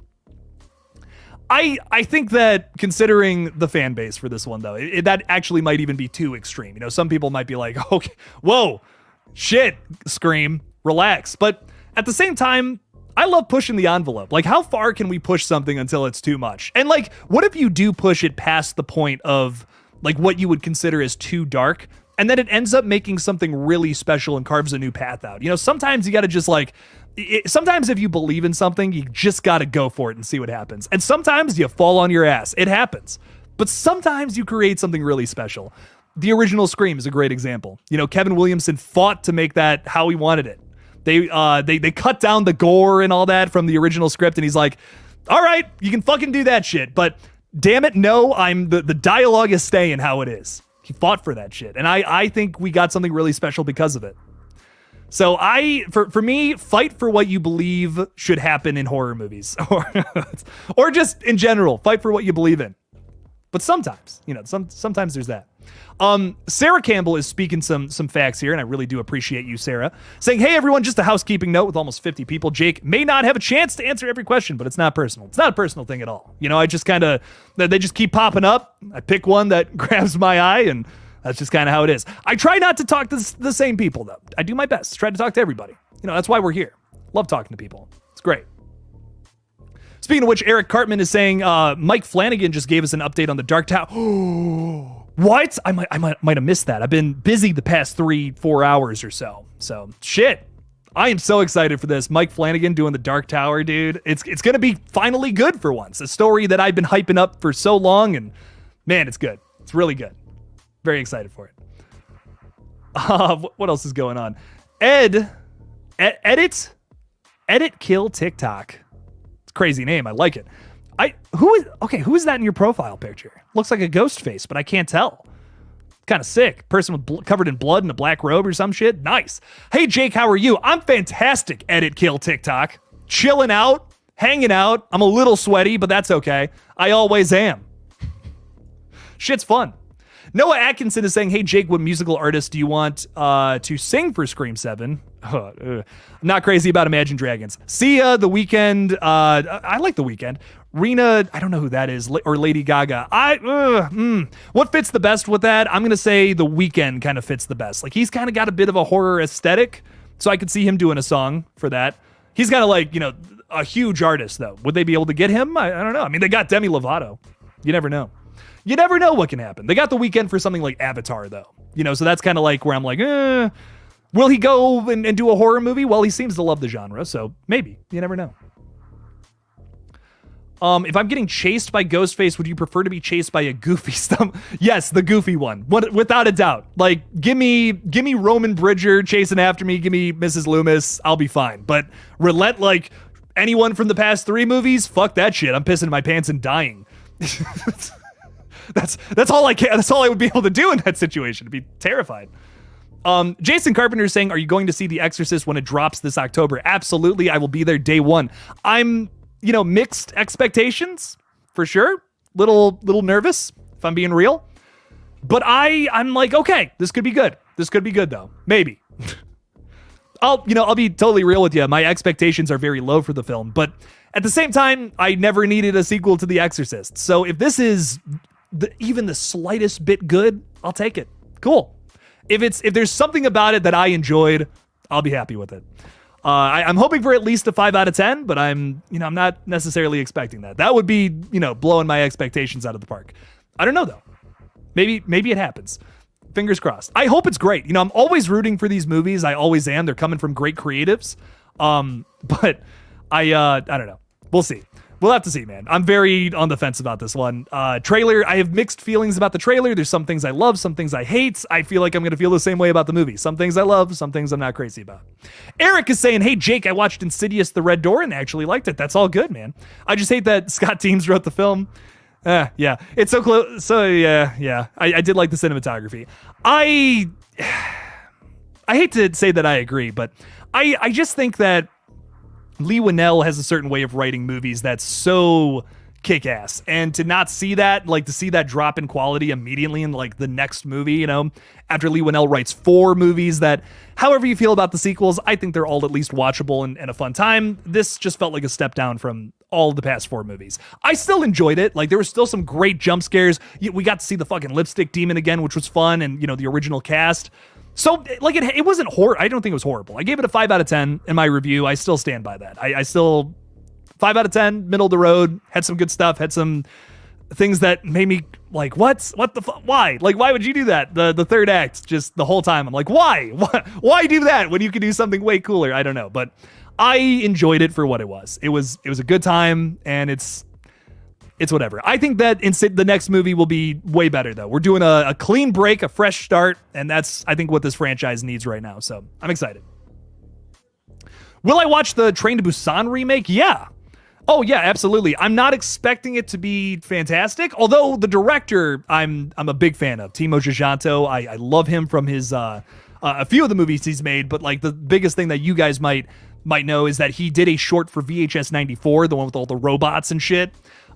I think that considering the fan base for this one, though, that actually might even be too extreme. You know, some people might be like, okay, whoa, shit, Scream, relax. But at the same time, I love pushing the envelope. Like, how far can we push something until it's too much? And like, what if you do push it past the point of like what you would consider as too dark, and then it ends up making something really special and carves a new path out? You know, sometimes you got to just like, sometimes if you believe in something, you just got to go for it and see what happens. And sometimes you fall on your ass. It happens. But sometimes you create something really special. The original Scream is a great example. You know, Kevin Williamson fought to make that how he wanted it. They cut down the gore and all that from the original script, and he's like, all right, you can fucking do that shit, but damn it, no, the dialogue is staying how it is. He fought for that shit, and I think we got something really special because of it. So for me, fight for what you believe should happen in horror movies, or just in general, fight for what you believe in. But sometimes, you know, sometimes there's that. Sarah Campbell is speaking some facts here, and I really do appreciate you, Sarah, saying, hey, everyone, just a housekeeping note with almost 50 people. Jake may not have a chance to answer every question, but it's not personal. It's not a personal thing at all. You know, I just kind of, they just keep popping up. I pick one that grabs my eye, and that's just kind of how it is. I try not to talk to the same people, though. I do my best. Try to talk to everybody. You know, that's why we're here. Love talking to people. It's great. Speaking of which, Eric Cartman is saying Mike Flanagan just gave us an update on the Dark Tower. What? I might have missed that. I've been busy the past 3-4 hours or so. So shit. I am so excited for this. Mike Flanagan doing the Dark Tower, dude. It's gonna be finally good for once. A story that I've been hyping up for so long, and man, it's good. It's really good. Very excited for it. What else is going on? Ed Edit kill TikTok. It's a crazy name. I like it. Who is that in your profile picture? Looks like a ghost face, but I can't tell. Kind of sick. Person with covered in blood in a black robe or some shit. Nice. Hey, Jake, how are you? I'm fantastic. Edit kill TikTok. Chilling out, hanging out. I'm a little sweaty, but that's okay. I always am. Shit's fun. Noah Atkinson is saying, hey, Jake, what musical artist do you want to sing for Scream 7? I'm not crazy about Imagine Dragons. Sia, The Weeknd. I like The Weeknd. Rena, I don't know who that is, or Lady Gaga. What fits the best with that? I'm going to say The Weeknd kind of fits the best. Like, he's kind of got a bit of a horror aesthetic, so I could see him doing a song for that. He's got a huge artist, though. Would they be able to get him? I don't know. I mean, they got Demi Lovato. You never know. You never know what can happen. They got The Weeknd for something like Avatar, though. So that's kind of like where I'm like, will he go and do a horror movie? Well, he seems to love the genre, so maybe. You never know. If I'm getting chased by Ghostface, would you prefer to be chased by a goofy stump? Yes, the goofy one, without a doubt. Like, give me Roman Bridger chasing after me. Give me Mrs. Loomis. I'll be fine. But relent like anyone from the past 3 movies. Fuck that shit. I'm pissing my pants and dying. That's all I can. That's all I would be able to do in that situation. To be terrified. Jason Carpenter is saying, are you going to see The Exorcist when it drops this October? Absolutely. I will be there day one. I'm, mixed expectations for sure. Little nervous if I'm being real, but I'm like, okay, this could be good. This could be good though. Maybe. I'll be totally real with you. My expectations are very low for the film, but at the same time, I never needed a sequel to The Exorcist. So if this is even the slightest bit good, I'll take it. Cool. If there's something about it that I enjoyed, I'll be happy with it. I'm hoping for at least a 5 out of 10, but I'm not necessarily expecting that. That would be, blowing my expectations out of the park. I don't know though. Maybe it happens. Fingers crossed. I hope it's great. I'm always rooting for these movies. I always am. They're coming from great creatives. But I don't know. We'll see. We'll have to see, man. I'm very on the fence about this one. Trailer, I have mixed feelings about the trailer. There's some things I love, some things I hate. I feel like I'm going to feel the same way about the movie. Some things I love, some things I'm not crazy about. Eric is saying, hey, Jake, I watched Insidious The Red Door and actually liked it. That's all good, man. I just hate that Scott Teems wrote the film. Yeah. It's so close. So, yeah. I did like the cinematography. I hate to say that I agree, but I just think that Lee Winnell has a certain way of writing movies that's so kick-ass, and to not see that, like to see that drop in quality immediately in like the next movie, after Lee Winnell writes 4 movies that, however you feel about the sequels, I think they're all at least watchable and a fun time. This just felt like a step down from all the past 4 movies. I still enjoyed it. Like, there were still some great jump scares. We got to see the fucking lipstick demon again, which was fun, and the original cast. So, like, it wasn't horrible. I don't think it was horrible. I gave it a 5 out of 10 in my review. I still stand by that. I still, 5 out of 10, middle of the road, had some good stuff, had some things that made me like, what the fuck? Why? Like, why would you do that? The third act, just the whole time, I'm like, why? Why do that when you could do something way cooler? I don't know. But I enjoyed it for what it was. It was a good time, and it's whatever. I think that the next movie will be way better, though. We're doing a clean break, a fresh start, and that's, I think, what this franchise needs right now. So I'm excited. Will I watch the Train to Busan remake? Yeah. Oh, yeah, absolutely. I'm not expecting it to be fantastic, although the director I'm a big fan of, Timo Tjahjanto. I love him from his a few of the movies he's made, but like the biggest thing that you guys might know is that he did a short for VHS 94, the one with all the robots and shit.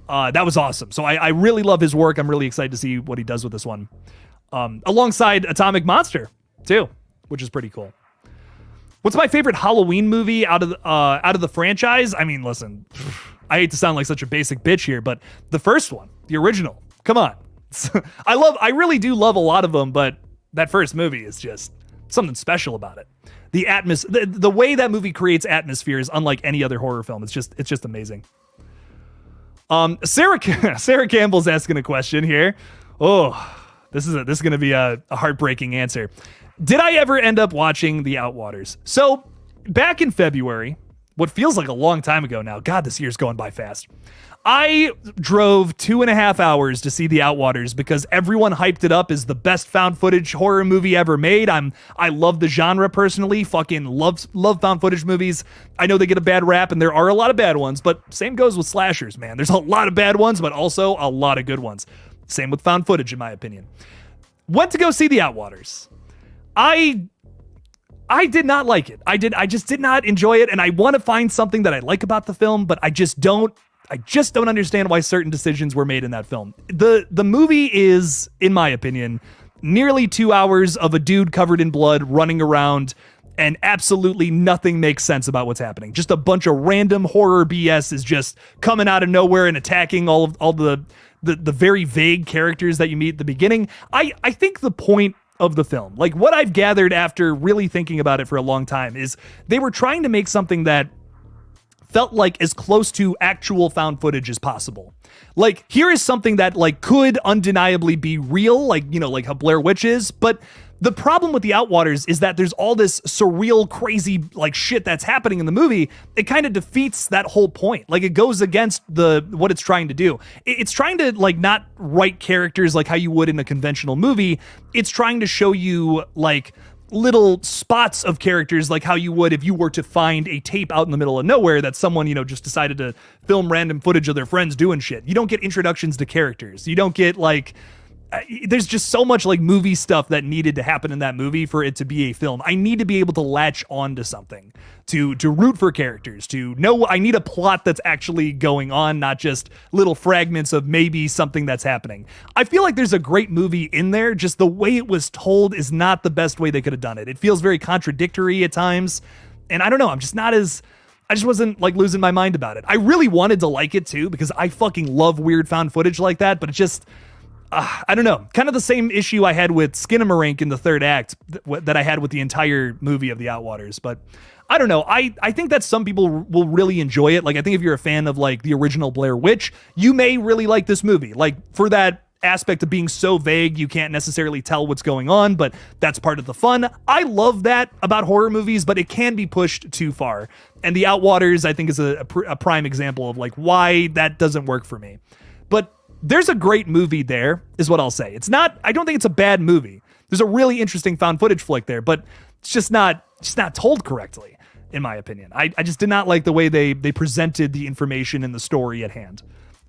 That was awesome. So I really love his work. I'm really excited to see what he does with this one. Alongside Atomic Monster, too, which is pretty cool. What's my favorite Halloween movie out of the franchise? I mean, listen, I hate to sound like such a basic bitch here, but the first one, the original, come on. I really do love a lot of them, but that first movie is just something special about it. The the way that movie creates atmosphere is unlike any other horror film. It's just amazing. Sarah Campbell's asking a question here. Oh, this is going to be a heartbreaking answer. Did I ever end up watching The Outwaters? So back in February, what feels like a long time ago now. God, this year's going by fast. I drove 2.5 hours to see The Outwaters because everyone hyped it up as the best found footage horror movie ever made. I love the genre personally. Fucking love found footage movies. I know they get a bad rap, and there are a lot of bad ones, but same goes with slashers, man. There's a lot of bad ones, but also a lot of good ones. Same with found footage, in my opinion. Went to go see The Outwaters. I did not like it. I just did not enjoy it, and I want to find something that I like about the film, but I just don't understand why certain decisions were made in that film. The movie is, in my opinion, nearly 2 hours of a dude covered in blood running around, and absolutely nothing makes sense about what's happening. Just a bunch of random horror BS is just coming out of nowhere and attacking all the very vague characters that you meet at the beginning. I think the point of the film, like what I've gathered after really thinking about it for a long time, is they were trying to make something that felt like as close to actual found footage as possible. Like, here is something that like could undeniably be real, like, you know, like how Blair Witch is, but the problem with The Outwaters is that there's all this surreal, crazy, like shit that's happening in the movie. It kind of defeats that whole point. Like, it goes against what it's trying to do. It's trying to like not write characters like how you would in a conventional movie. It's trying to show you like little spots of characters like how you would if you were to find a tape out in the middle of nowhere that someone, you know, just decided to film random footage of their friends doing shit. You don't get introductions to characters. You don't get like, there's just so much like movie stuff that needed to happen in that movie for it to be a film. I need to be able to latch onto something, to root for characters, to know I need a plot that's actually going on, not just little fragments of maybe something that's happening. I feel like there's a great movie in there, just the way it was told is not the best way they could have done it. It feels very contradictory at times, and I don't know, I just wasn't like losing my mind about it. I really wanted to like it too, because I fucking love weird found footage like that, but it just, I don't know, kind of the same issue I had with Skinamarink in the third act that I had with the entire movie of The Outwaters. But I don't know. I think that some people will really enjoy it. Like, I think if you're a fan of like the original Blair Witch, you may really like this movie. Like, for that aspect of being so vague, you can't necessarily tell what's going on, but that's part of the fun. I love that about horror movies, but it can be pushed too far. And The Outwaters, I think, is a prime example of like why that doesn't work for me. But there's a great movie there, is what I'll say. I don't think it's a bad movie. There's a really interesting found footage flick there, but it's just not told correctly, in my opinion. I just did not like the way they presented the information in the story at hand.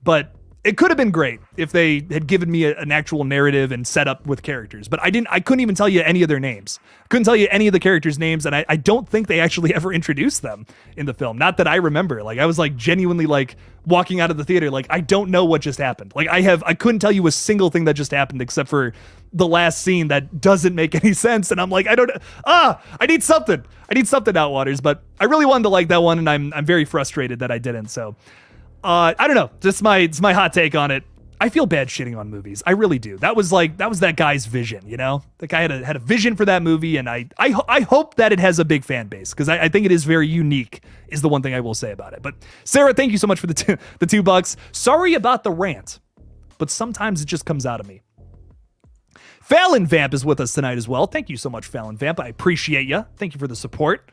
But it could have been great if they had given me an actual narrative and set up with characters, but I couldn't even tell you any of their names. Couldn't tell you any of the characters' names, and I don't think they actually ever introduced them in the film. Not that I remember. Like, I was like genuinely like walking out of the theater, like, I don't know what just happened. Like, I couldn't tell you a single thing that just happened except for the last scene that doesn't make any sense. And I'm like, I need something. Outwaters, but I really wanted to like that one, and I'm very frustrated that I didn't. So I don't know. Just it's my hot take on it. I feel bad shitting on movies. I really do. That was that guy's vision, you know? The guy had a vision for that movie, and I hope that it has a big fan base, because I think it is very unique, is the one thing I will say about it. But Sarah, thank you so much for the $2. Sorry about the rant, but sometimes it just comes out of me. Fallon Vamp is with us tonight as well. Thank you so much, Fallon Vamp. I appreciate you. Thank you for the support.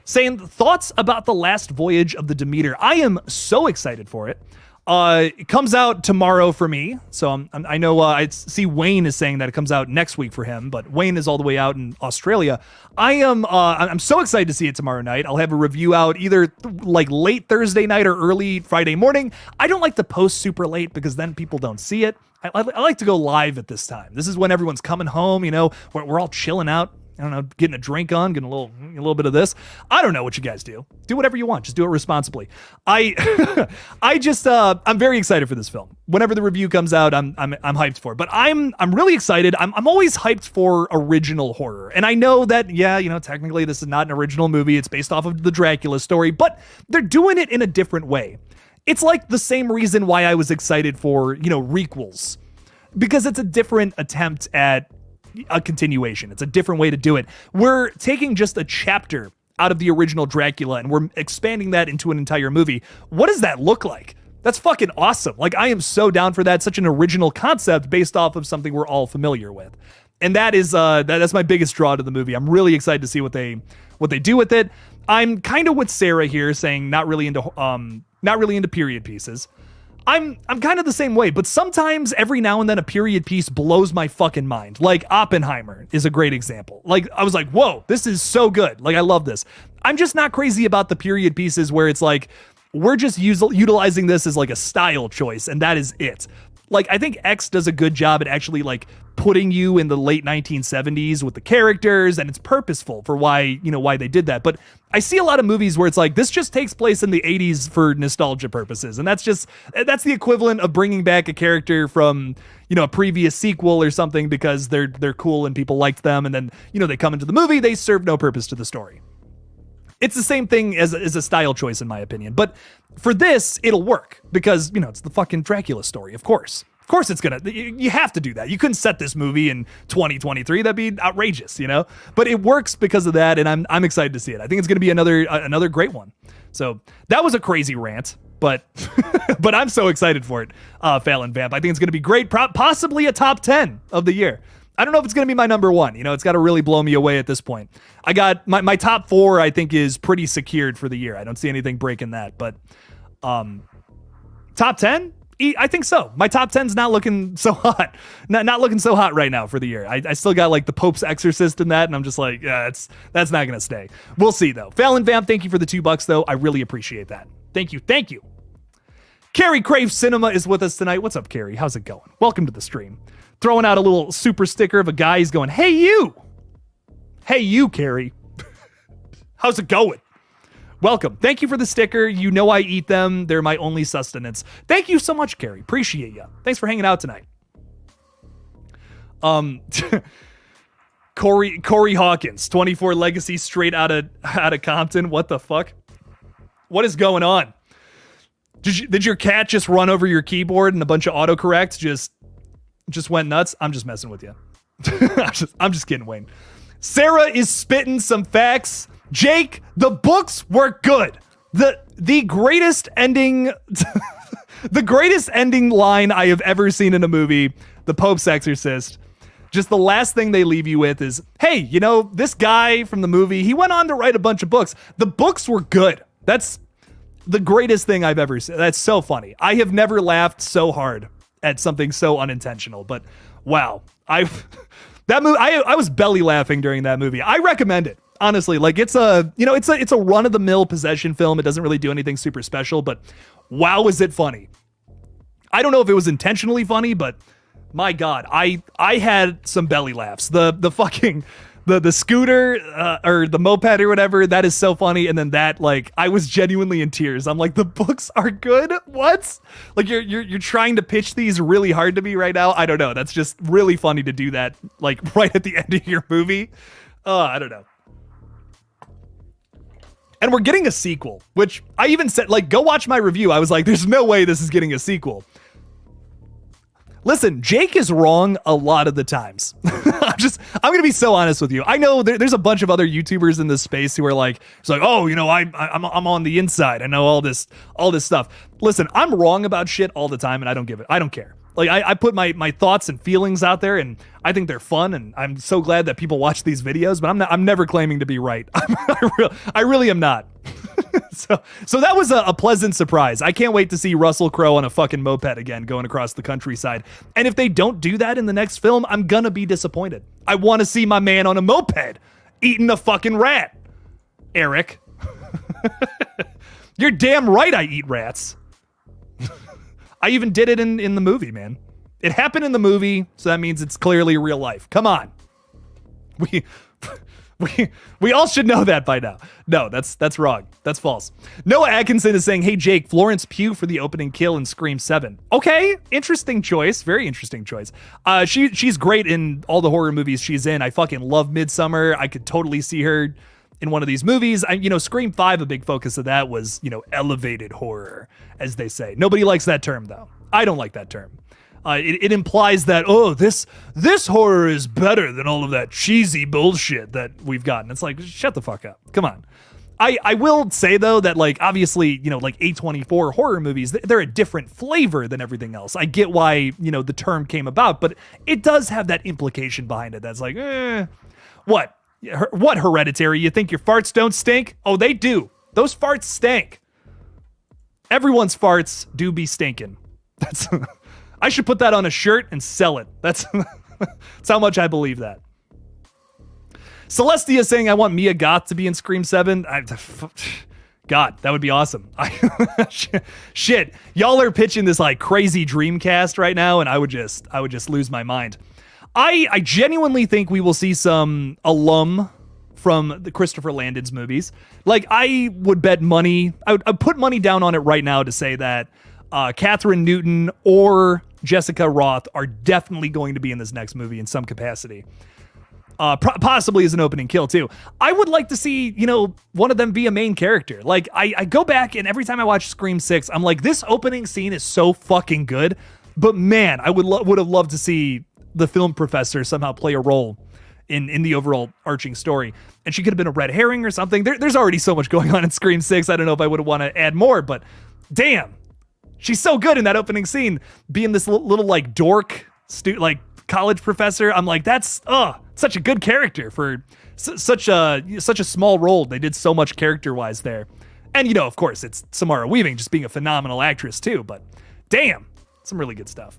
Saying, thoughts about the last voyage of the Demeter. I am so excited for it. It comes out tomorrow for me. So I know I see Wayne is saying that it comes out next week for him, but Wayne is all the way out in Australia. I'm so excited to see it tomorrow night. I'll have a review out either like late Thursday night or early Friday morning. I don't like to post super late because then people don't see it. I like to go live at this time. This is when everyone's coming home, you know, we're all chilling out. I don't know, getting a drink on, getting a little bit of this. I don't know what you guys do. Do whatever you want. Just do it responsibly. I'm very excited for this film. Whenever the review comes out, I'm hyped for it. But I'm really excited. I'm always hyped for original horror. And I know that, yeah, you know, technically this is not an original movie. It's based off of the Dracula story, but they're doing it in a different way. It's like the same reason why I was excited for, you know, requels, because it's a different attempt at a continuation. It's a different way to do it. We're taking just a chapter out of the original Dracula and we're expanding that into an entire movie. What does that look like? That's fucking awesome. Like, I am so down for that. Such an original concept based off of something we're all familiar with. And that is that's my biggest draw to the movie. I'm really excited to see what they do with it. I'm kind of with Sarah here, saying not really into period pieces. I'm kind of the same way, but sometimes every now and then a period piece blows my fucking mind. Like Oppenheimer is a great example. Like I was like, whoa, this is so good. Like I love this. I'm just not crazy about the period pieces where it's like, we're just utilizing this as like a style choice, and that is it. Like, I think X does a good job at actually like putting you in the late 1970s with the characters, and it's purposeful for why they did that. But I see a lot of movies where it's like, this just takes place in the 80s for nostalgia purposes. And that's the equivalent of bringing back a character from, a previous sequel or something because they're cool and people liked them. And then, they come into the movie, they serve no purpose to the story. It's the same thing as a style choice, in my opinion. But for this, it'll work because, it's the fucking Dracula story, of course. Of course it's gonna, you have to do that. You couldn't set this movie in 2023. That'd be outrageous, But it works because of that, and I'm excited to see it. I think it's gonna be another great one. So that was a crazy rant, but but I'm so excited for it, Fallon Vamp. I think it's gonna be great, possibly a top 10 of the year. I don't know if it's going to be my number one. It's got to really blow me away at this point. I got my top 4, I think, is pretty secured for the year. I don't see anything breaking that, but top 10? I think so. My top 10's not looking so hot. Not looking so hot right now for the year. I still got like the Pope's Exorcist in that, and I'm just like, yeah, that's not going to stay. We'll see, though. Fallon Vamp, thank you for the $2, though. I really appreciate that. Thank you. Carrie Crave Cinema is with us tonight. What's up, Carrie? How's it going? Welcome to the stream. Throwing out a little super sticker of a guy. He's going, hey, you. Hey, you, Carrie. How's it going? Welcome. Thank you for the sticker. I eat them. They're my only sustenance. Thank you so much, Carrie. Appreciate you. Thanks for hanging out tonight. Corey Hawkins, 24 Legacy, straight out of Compton. What the fuck? What is going on? Did your cat just run over your keyboard and a bunch of autocorrect just went nuts? I'm just messing with you. I'm just kidding, Wayne. Sarah is spitting some facts. Jake, the books were good. The greatest ending the greatest ending line I have ever seen in a movie, The Pope's Exorcist. Just the last thing they leave you with is, hey, this guy from the movie, he went on to write a bunch of books. The books were good. That's the greatest thing I've ever seen. That's so funny. I have never laughed so hard at something so unintentional, but wow. I was belly laughing during that movie. I recommend it. Honestly, like it's a run of the mill possession film. It doesn't really do anything super special, but wow, is it funny. I don't know if it was intentionally funny, but my God, I had some belly laughs. The fucking the scooter or the moped or whatever, that is so funny. And then that, like, I was genuinely in tears. I'm like, the books are good? What? Like, you're trying to pitch these really hard to me right now? I don't know. That's just really funny to do that, like, right at the end of your movie. I don't know. And we're getting a sequel, which I even said, like, go watch my review. I was like, there's no way this is getting a sequel. Listen, Jake is wrong a lot of the times. I'm going to be so honest with you. I know there's a bunch of other YouTubers in this space who are like, it's like, oh, I'm on the inside. I know all this stuff. Listen, I'm wrong about shit all the time, and I don't care. Like, I put my thoughts and feelings out there, and I think they're fun, and I'm so glad that people watch these videos, but I'm never claiming to be right. I really am not. So that was a pleasant surprise. I can't wait to see Russell Crowe on a fucking moped again going across the countryside. And if they don't do that in the next film, I'm gonna be disappointed. I want to see my man on a moped eating a fucking rat. Eric. You're damn right I eat rats. I even did it in the movie, man. It happened in the movie, so that means it's clearly real life. Come on. We all should know that by now. No, that's wrong. That's false. Noah Atkinson is saying, hey, Jake, Florence Pugh for the opening kill in Scream 7. Okay, interesting choice. Very interesting choice. She's great in all the horror movies she's in. I fucking love Midsommar. I could totally see her in one of these movies. Scream 5, a big focus of that was, elevated horror, as they say. Nobody likes that term, though. I don't like that term. It implies that, this horror is better than all of that cheesy bullshit that we've gotten. It's like, shut the fuck up. Come on. I will say, though, that, like, obviously, like A24 horror movies, they're a different flavor than everything else. I get why, the term came about, but it does have that implication behind it that's like, what? What Hereditary? You think your farts don't stink? Oh, they do. Those farts stink. Everyone's farts do be stinking. That's I should put that on a shirt and sell it. That's how much I believe that. Celestia saying I want Mia Goth to be in Scream 7. God, that would be awesome. Shit, y'all are pitching this like crazy dream cast right now, and I would just lose my mind. I genuinely think we will see some alum from the Christopher Landon's movies. Like, I would bet money, I'd put money down on it right now to say that Catherine Newton or Jessica Roth are definitely going to be in this next movie in some capacity. Possibly as an opening kill too. I would like to see, one of them be a main character. Like, I go back and every time I watch Scream 6, I'm like, this opening scene is so fucking good. But man, I would have loved to see the film professor somehow play a role in the overall arching story. And she could have been a red herring or something. There's already so much going on in Scream 6. I don't know if I would want to add more, but damn, she's so good in that opening scene, being this little like dork, college professor. I'm like, that's such a good character for such a small role. They did so much character wise there. And of course it's Samara Weaving just being a phenomenal actress too, but damn, some really good stuff.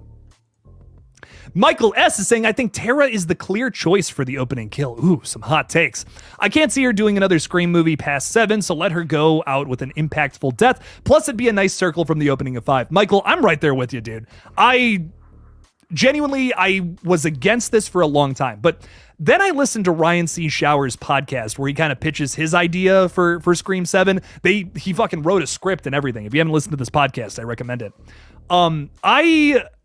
Michael S. is saying, I think Tara is the clear choice for the opening kill. Ooh, some hot takes. I can't see her doing another Scream movie past 7, so let her go out with an impactful death. Plus, it'd be a nice circle from the opening of 5. Michael, I'm right there with you, dude. I was against this for a long time, but then I listened to Ryan C. Shower's podcast where he kind of pitches his idea for Scream 7. He fucking wrote a script and everything. If you haven't listened to this podcast, I recommend it. I'm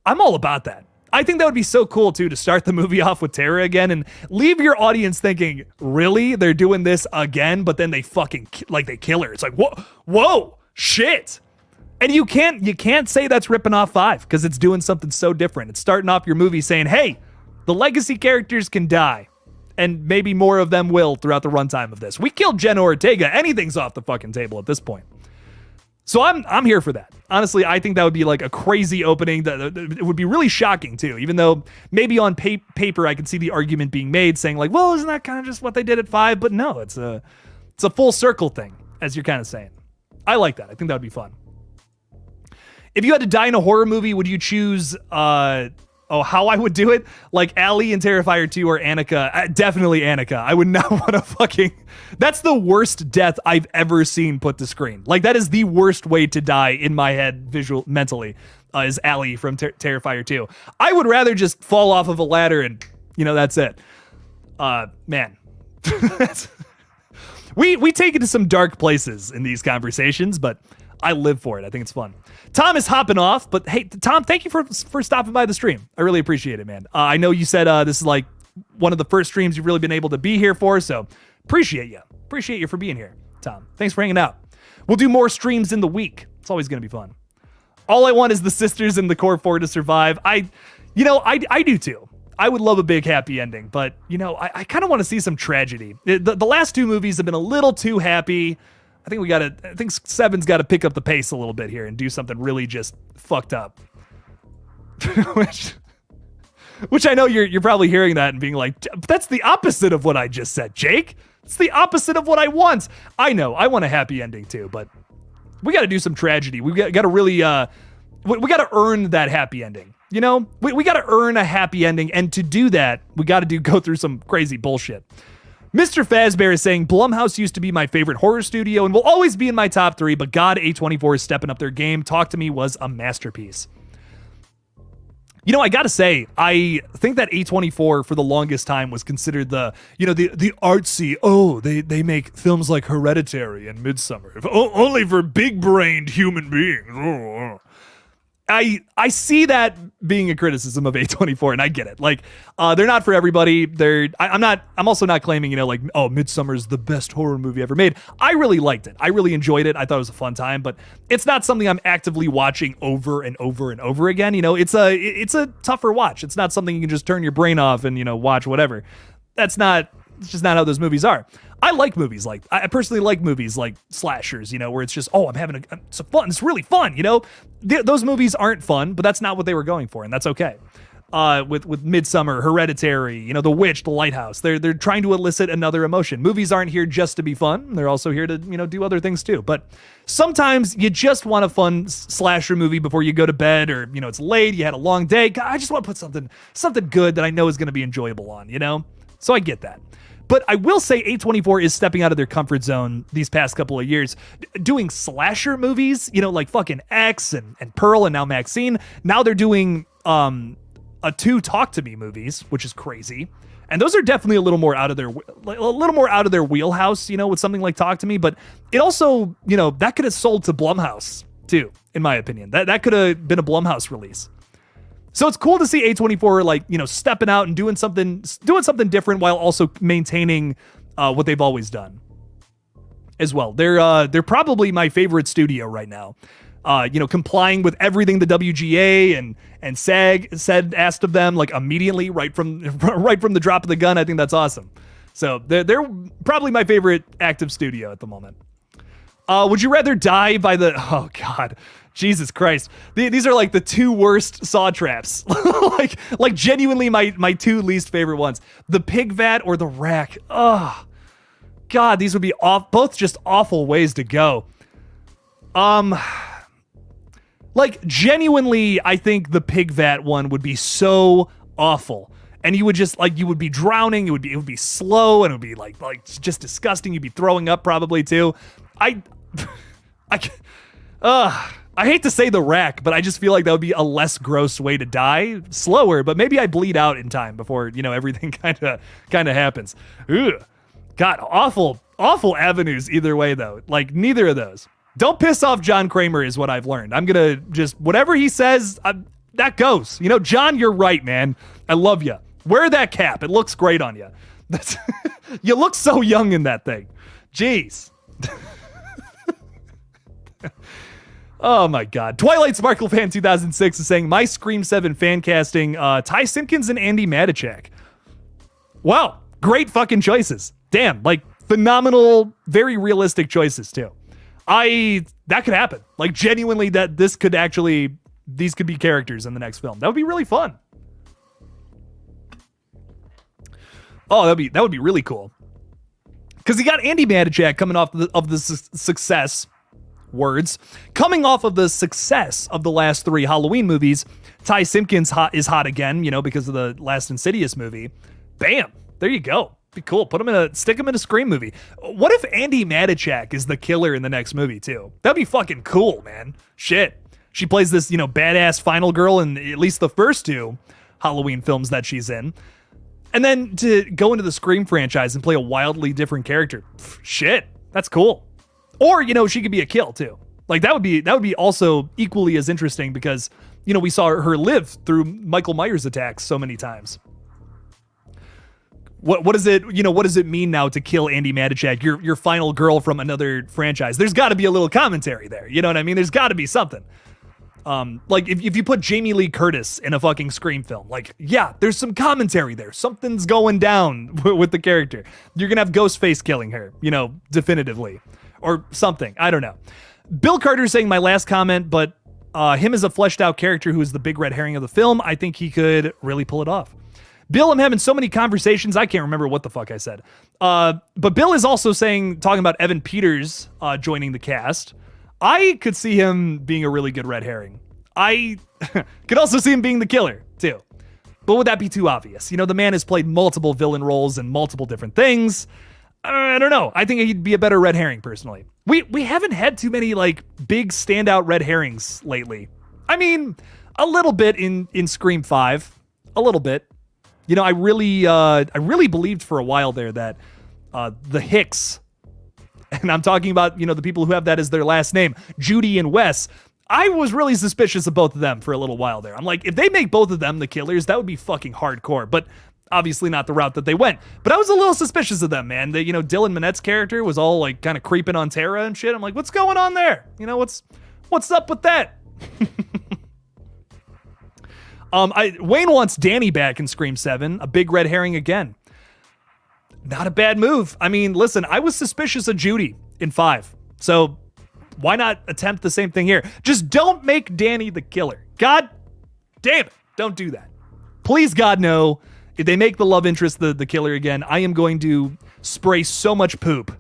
all about that. I think that would be so cool too, to start the movie off with Tara again and leave your audience thinking, really? They're doing this again? But then they they kill her. It's like, whoa, shit. And you can't say that's ripping off 5 because it's doing something so different. It's starting off your movie saying, hey, the legacy characters can die. And maybe more of them will throughout the runtime of this. We killed Jenna Ortega. Anything's off the fucking table at this point. So I'm here for that. Honestly, I think that would be like a crazy opening. It would be really shocking too, even though maybe on paper I could see the argument being made saying like, well, isn't that kind of just what they did at 5? But no, it's a full circle thing, as you're kind of saying. I like that. I think that would be fun. If you had to die in a horror movie, would you choose how I would do it? Like Allie in Terrifier 2 or Annika? Definitely Annika. I would not want to that's the worst death I've ever seen put to screen. Like, that is the worst way to die in my head, mentally, is Allie from Terrifier 2. I would rather just fall off of a ladder and, that's it. Man. we take it to some dark places in these conversations, but I live for it. I think it's fun. Tom is hopping off, but hey, Tom, thank you for stopping by the stream. I really appreciate it, man. I know you said this is like one of the first streams you've really been able to be here for, so appreciate you. Appreciate you for being here, Tom. Thanks for hanging out. We'll do more streams in the week. It's always going to be fun. All I want is the sisters in the core 4 to survive. I do too. I would love a big happy ending, but I kind of want to see some tragedy. The last 2 movies have been a little too happy. I think 7's got to pick up the pace a little bit here and do something really just fucked up. Which I know you're probably hearing that and being like, that's the opposite of what I just said, Jake. It's the opposite of what I want. I know, I want a happy ending too, but we got to do some tragedy. We got to really, we got to earn that happy ending. We got to earn a happy ending, and to do that, we got to go through some crazy bullshit. Mr. Fazbear is saying, Blumhouse used to be my favorite horror studio and will always be in my top 3, but God, A24 is stepping up their game. Talk to Me was a masterpiece. I gotta say, I think that A24 for the longest time was considered the artsy, they make films like Hereditary and Midsommar, only for big-brained human beings. I see that being a criticism of A24, and I get it. Like, they're not for everybody. I'm also not claiming, Midsommar is the best horror movie ever made. I really liked it. I really enjoyed it. I thought it was a fun time, but it's not something I'm actively watching over and over and over again. It's a tougher watch. It's not something you can just turn your brain off and, watch whatever. It's just not how those movies are. I personally like movies like slashers, where it's just, it's really fun, those movies aren't fun, but that's not what they were going for, and that's okay. with Midsummer, Hereditary, you know, The Witch, The Lighthouse. They're trying to elicit another emotion. Movies aren't here just to be fun. They're also here to, you know, do other things too. But sometimes you just want a fun slasher movie before you go to bed, or, you know, it's late, you had a long day. God, I just want to put something good that I know is going to be enjoyable on, you know? So I get that. But I will say A24 is stepping out of their comfort zone these past couple of years, doing slasher movies, you know, like fucking X and Pearl and now Maxine. Now they're doing two Talk to Me movies, which is crazy. And those are definitely a little more out of their wheelhouse, you know, with something like Talk to Me. But it also, you know, that could have sold to Blumhouse too, in my opinion. That could have been a Blumhouse release. So it's cool to see A24 like, you know, stepping out and doing something different while also maintaining what they've always done as well. They're probably my favorite studio right now. You know, complying with everything the WGA and SAG asked of them, like immediately right from the drop of the gun. I think that's awesome. So they're probably my favorite active studio at the moment. Would you rather die by the... Oh, God. Jesus Christ. These are like the two worst saw traps. like genuinely my two least favorite ones. The pig vat or the rack. Oh, God, these would be both just awful ways to go. Like, genuinely, I think the pig vat one would be so awful. And you would just, like, you would be drowning. It would be slow, and it would be, like just disgusting. You'd be throwing up probably, too. I hate to say the rack, but I just feel like that would be a less gross way to die. Slower, but maybe I bleed out in time before, you know, everything kind of happens. Ugh. God, awful avenues either way, though. Like, neither of those. Don't piss off John Kramer is what I've learned. I'm going to just, whatever he says, that goes. You know, John, you're right, man. I love you. Wear that cap. It looks great on you. You look so young in that thing. Jeez. Oh my God. Twilight Sparkle Fan 2006 is saying, my Scream 7 fan casting, Ty Simpkins and Andy Matichak. Wow. Great fucking choices. Damn. Like, phenomenal, very realistic choices too. That could happen. Like, genuinely, these could be characters in the next film. That would be really fun. Oh, that would be really cool. Because you got Andy Matichak coming off of the success. Coming off of the success of the last three Halloween movies. Ty Simpkins is hot again, you know, because of the last Insidious movie. Bam. There you go. Be cool. Stick him in a Scream movie. What if Andy Matichak is the killer in the next movie too? That'd be fucking cool, man. Shit. She plays this, you know, badass final girl in at least the first two Halloween films that she's in. And then to go into the Scream franchise and play a wildly different character. Shit. That's cool. Or, you know, she could be a kill too. Like, that would be also equally as interesting because, you know, we saw her live through Michael Myers attacks so many times. What does it mean now to kill Andy Matichak, your final girl from another franchise? There's got to be a little commentary there. You know what I mean? There's got to be something. Like if you put Jamie Lee Curtis in a fucking Scream film, like, yeah, there's some commentary there. Something's going down with the character. You're gonna have Ghostface killing her, you know, definitively, or something. I don't know. Bill Carter saying my last comment, but him as a fleshed out character who is the big red herring of the film, I think he could really pull it off. Bill, I'm having so many conversations, I can't remember what the fuck I said. But Bill is also talking about Evan Peters joining the cast. I could see him being a really good red herring. I could also see him being the killer, too. But would that be too obvious? You know, the man has played multiple villain roles in multiple different things. I don't know. I think he'd be a better red herring, personally. We haven't had too many, like, big standout red herrings lately. I mean, a little bit in Scream 5. A little bit. You know, I really believed for a while there that the Hicks, and I'm talking about, you know, the people who have that as their last name, Judy and Wes, I was really suspicious of both of them for a little while there. I'm like, if they make both of them the killers, that would be fucking hardcore, but obviously not the route that they went. But I was a little suspicious of them, man. You know, Dylan Minette's character was all like kind of creeping on Tara and shit. I'm like, what's going on there? You know, what's up with that? Wayne wants Danny back in Scream 7, a big red herring again. Not a bad move. I mean, listen, I was suspicious of Judy in 5, so why not attempt the same thing here? Just don't make Danny the killer. God damn it, don't do that. Please, God, no. If they make the love interest the killer again, I am going to spray so much poop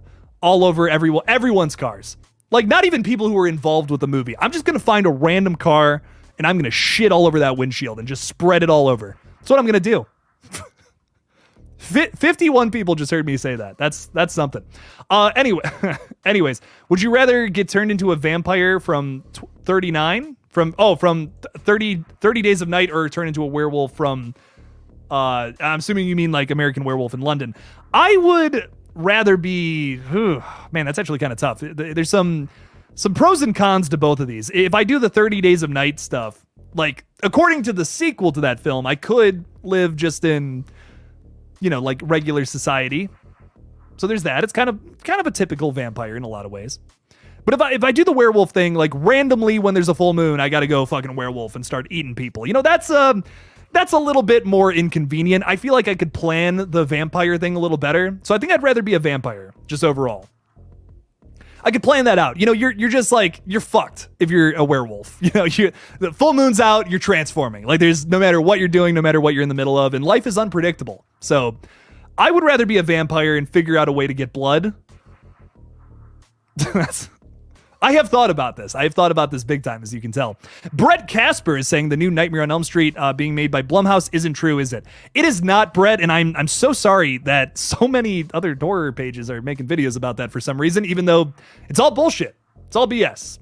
all over everyone's cars. Like, not even people who are involved with the movie. I'm just going to find a random car, and I'm going to shit all over that windshield and just spread it all over. That's what I'm going to do. 51 people just heard me say that. That's something. Anyways, would you rather get turned into a vampire from 39? From 30 Days of Night, or turn into a werewolf from... I'm assuming you mean like American Werewolf in London. I would rather be... man, that's actually kind of tough. There's some pros and cons to both of these. If I do the 30 Days of Night stuff, like, according to the sequel to that film, I could live just in, like regular society. So there's that. It's kind of a typical vampire in a lot of ways. But if I do the werewolf thing, like randomly when there's a full moon, I got to go fucking werewolf and start eating people. That's a little bit more inconvenient. I feel like I could plan the vampire thing a little better. So I think I'd rather be a vampire, just overall. I could plan that out. You're just like, you're fucked if you're a werewolf. The full moon's out, you're transforming. Like, there's no matter what you're doing, no matter what you're in the middle of, and life is unpredictable. So I would rather be a vampire and figure out a way to get blood. I have thought about this. I have thought about this big time, as you can tell. Brett Casper is saying the new Nightmare on Elm Street being made by Blumhouse isn't true, is it? It is not, Brett, and I'm so sorry that so many other horror pages are making videos about that for some reason, even though it's all bullshit. It's all BS.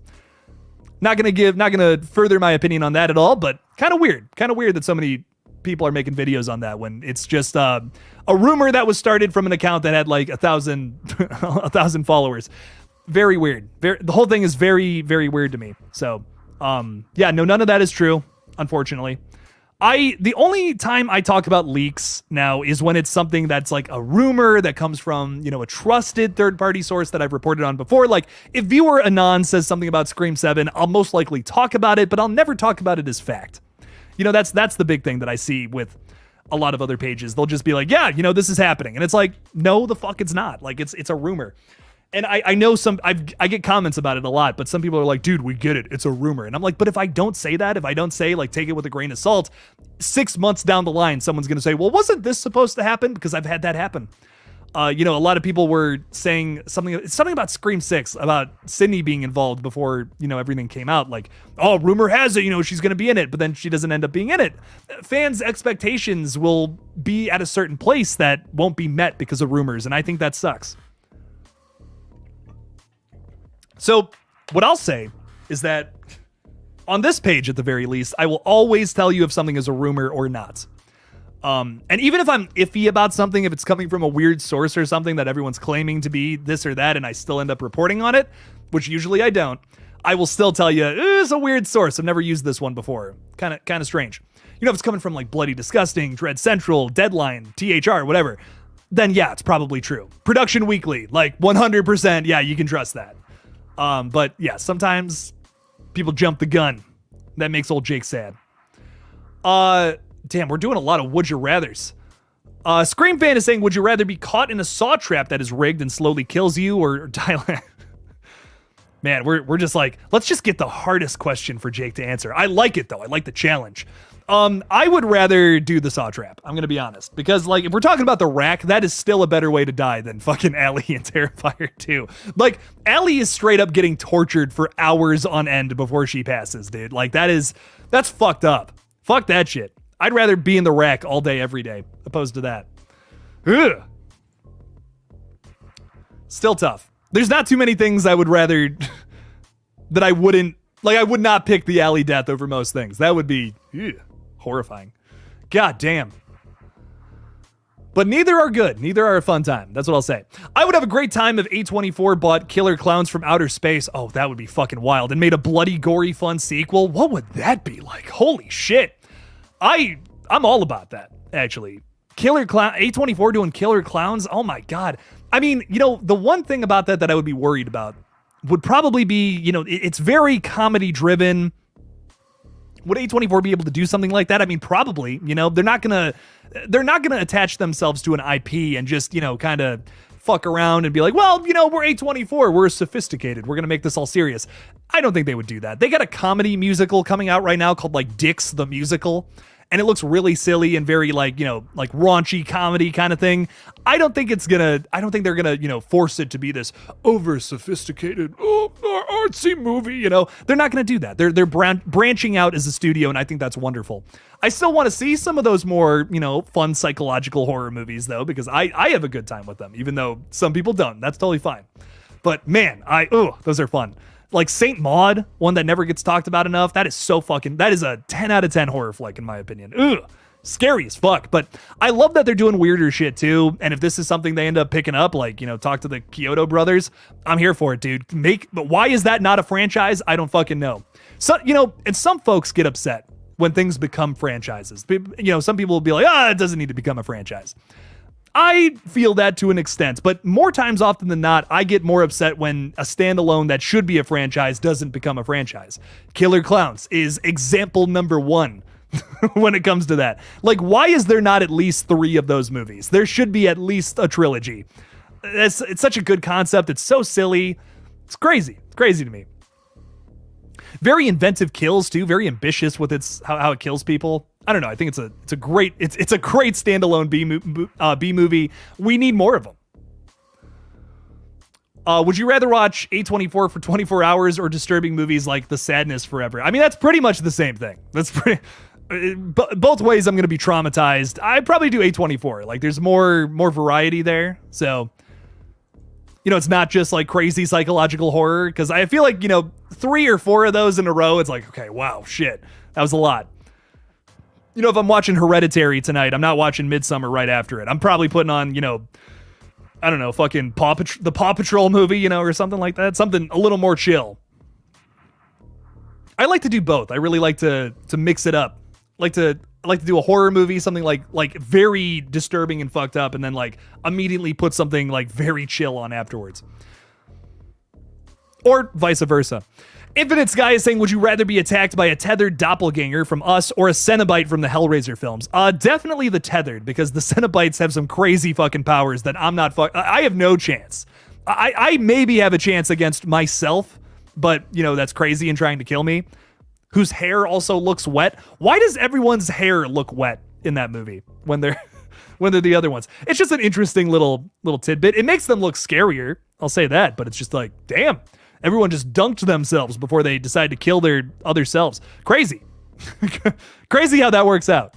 Not gonna further my opinion on that at all, but kind of weird. Kind of weird that so many people are making videos on that when it's just a rumor that was started from an account that had like 1,000 followers. Very weird. The whole thing is very, very weird to me. So, none of that is true, unfortunately. The only time I talk about leaks now is when it's something that's like a rumor that comes from, a trusted third-party source that I've reported on before. Like, if viewer Anon says something about Scream 7, I'll most likely talk about it, but I'll never talk about it as fact. That's the big thing that I see with a lot of other pages. They'll just be like, yeah, this is happening. And it's like, no, the fuck it's not. Like, it's a rumor. And I know I get comments about it a lot, but some people are like, dude, we get it. It's a rumor. And I'm like, but if I don't say that, if I don't say, like, take it with a grain of salt, 6 months down the line, someone's going to say, well, wasn't this supposed to happen? Because I've had that happen. A lot of people were saying something about Scream 6, about Sydney being involved before, everything came out. Like, oh, rumor has it, she's going to be in it, but then she doesn't end up being in it. Fans' expectations will be at a certain place that won't be met because of rumors. And I think that sucks. So what I'll say is that on this page, at the very least, I will always tell you if something is a rumor or not. And even if I'm iffy about something, if it's coming from a weird source or something that everyone's claiming to be this or that, and I still end up reporting on it, which usually I don't, I will still tell you, it's a weird source. I've never used this one before. Kind of strange. If it's coming from like Bloody Disgusting, Dread Central, Deadline, THR, whatever, then yeah, it's probably true. Production Weekly, like 100%, yeah, you can trust that. But yeah, sometimes people jump the gun. That makes old Jake sad. Damn, we're doing a lot of would you rathers. Scream Fan is saying, would you rather be caught in a saw trap that is rigged and slowly kills you, or die? Man, we're just like, let's just get the hardest question for Jake to answer. I like it though. I like the challenge. I would rather do the saw trap. I'm going to be honest, because like, if we're talking about the rack, that is still a better way to die than fucking Allie and Terrifier 2. Like, Allie is straight up getting tortured for hours on end before she passes, dude. Like, that's fucked up. Fuck that shit. I'd rather be in the rack all day, every day, opposed to that. Ugh. Still tough. There's not too many things I would rather that I wouldn't, like, I would not pick the Allie death over most things. That would be horrifying. God damn. But neither are good. Neither are a fun time. That's what I'll say. I would have a great time if A24 bought Killer Clowns from Outer Space. Oh, that would be fucking wild. And made a bloody, gory, fun sequel. What would that be like? Holy shit. I'm all about that, actually. A24 doing Killer Clowns? Oh my God. I mean, the one thing about that I would be worried about would probably be, it's very comedy driven. Would A24 be able to do something like that? I mean, probably. They're not gonna attach themselves to an IP and just, kind of fuck around and be like, well, we're A24, we're sophisticated, we're gonna make this all serious. I don't think they would do that. They got a comedy musical coming out right now called like Dicks the Musical, and it looks really silly and very like, like raunchy comedy kind of thing. I don't think they're gonna, force it to be this over sophisticated, artsy movie. They're not gonna do that. They're branching out as a studio, and I think that's wonderful. I still want to see some of those more, fun psychological horror movies though, because I have a good time with them, even though some people don't. That's totally fine. But man, those are fun. Like Saint Maud, one that never gets talked about enough. That is a 10 out of 10 horror flick in my opinion. Scary as fuck. But I love that they're doing weirder shit too. And if this is something they end up picking up, like, talk to the Kyoto brothers, I'm here for it, dude. But why is that not a franchise? I don't fucking know. So, and some folks get upset when things become franchises. Some people will be like, it doesn't need to become a franchise. I feel that to an extent, but more times often than not, I get more upset when a standalone that should be a franchise doesn't become a franchise. Killer Clowns is example number 1 when it comes to that. Like, why is there not at least 3 of those movies? There should be at least a trilogy. It's such a good concept. It's so silly. It's crazy. It's crazy to me. Very inventive kills too. Very ambitious with how it kills people. I don't know. I think it's a great standalone B movie. We need more of them. Would you rather watch A24 for 24 hours or disturbing movies like The Sadness Forever? I mean, that's pretty much the same thing. That's pretty. Both ways, I'm going to be traumatized. I'd probably do A24. Like, there's more variety there. So, it's not just like crazy psychological horror. Because I feel like 3 or 4 of those in a row, it's like, okay, wow, shit, that was a lot. If I'm watching Hereditary tonight, I'm not watching Midsummer right after it. I'm probably putting on, I don't know, fucking the Paw Patrol movie, or something like that. Something a little more chill. I like to do both. I really like to mix it up. I like to do a horror movie, something like very disturbing and fucked up, and then like immediately put something like very chill on afterwards. Or vice versa. Infinite Sky is saying, would you rather be attacked by a tethered doppelganger from us or a Cenobite from the Hellraiser films? Definitely the tethered, because the Cenobites have some crazy fucking powers that I have no chance. I maybe have a chance against myself, but, that's crazy and trying to kill me. Whose hair also looks wet. Why does everyone's hair look wet in that movie when they're the other ones? It's just an interesting little tidbit. It makes them look scarier, I'll say that, but it's just like, damn. Everyone just dunked themselves before they decide to kill their other selves. Crazy. Crazy how that works out.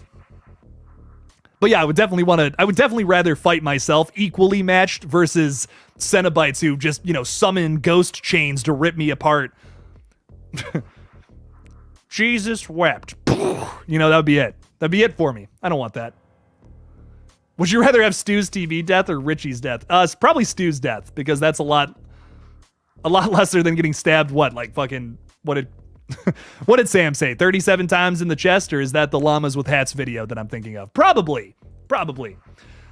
But yeah, I would definitely rather fight myself equally matched versus Cenobites who just, summon ghost chains to rip me apart. Jesus wept. That would be it. That'd be it for me. I don't want that. Would you rather have Stu's TV death or Richie's death? It's probably Stu's death, because that's a lot lesser than getting stabbed. What did Sam say? 37 times in the chest, or is that the llamas with hats video that I'm thinking of? Probably.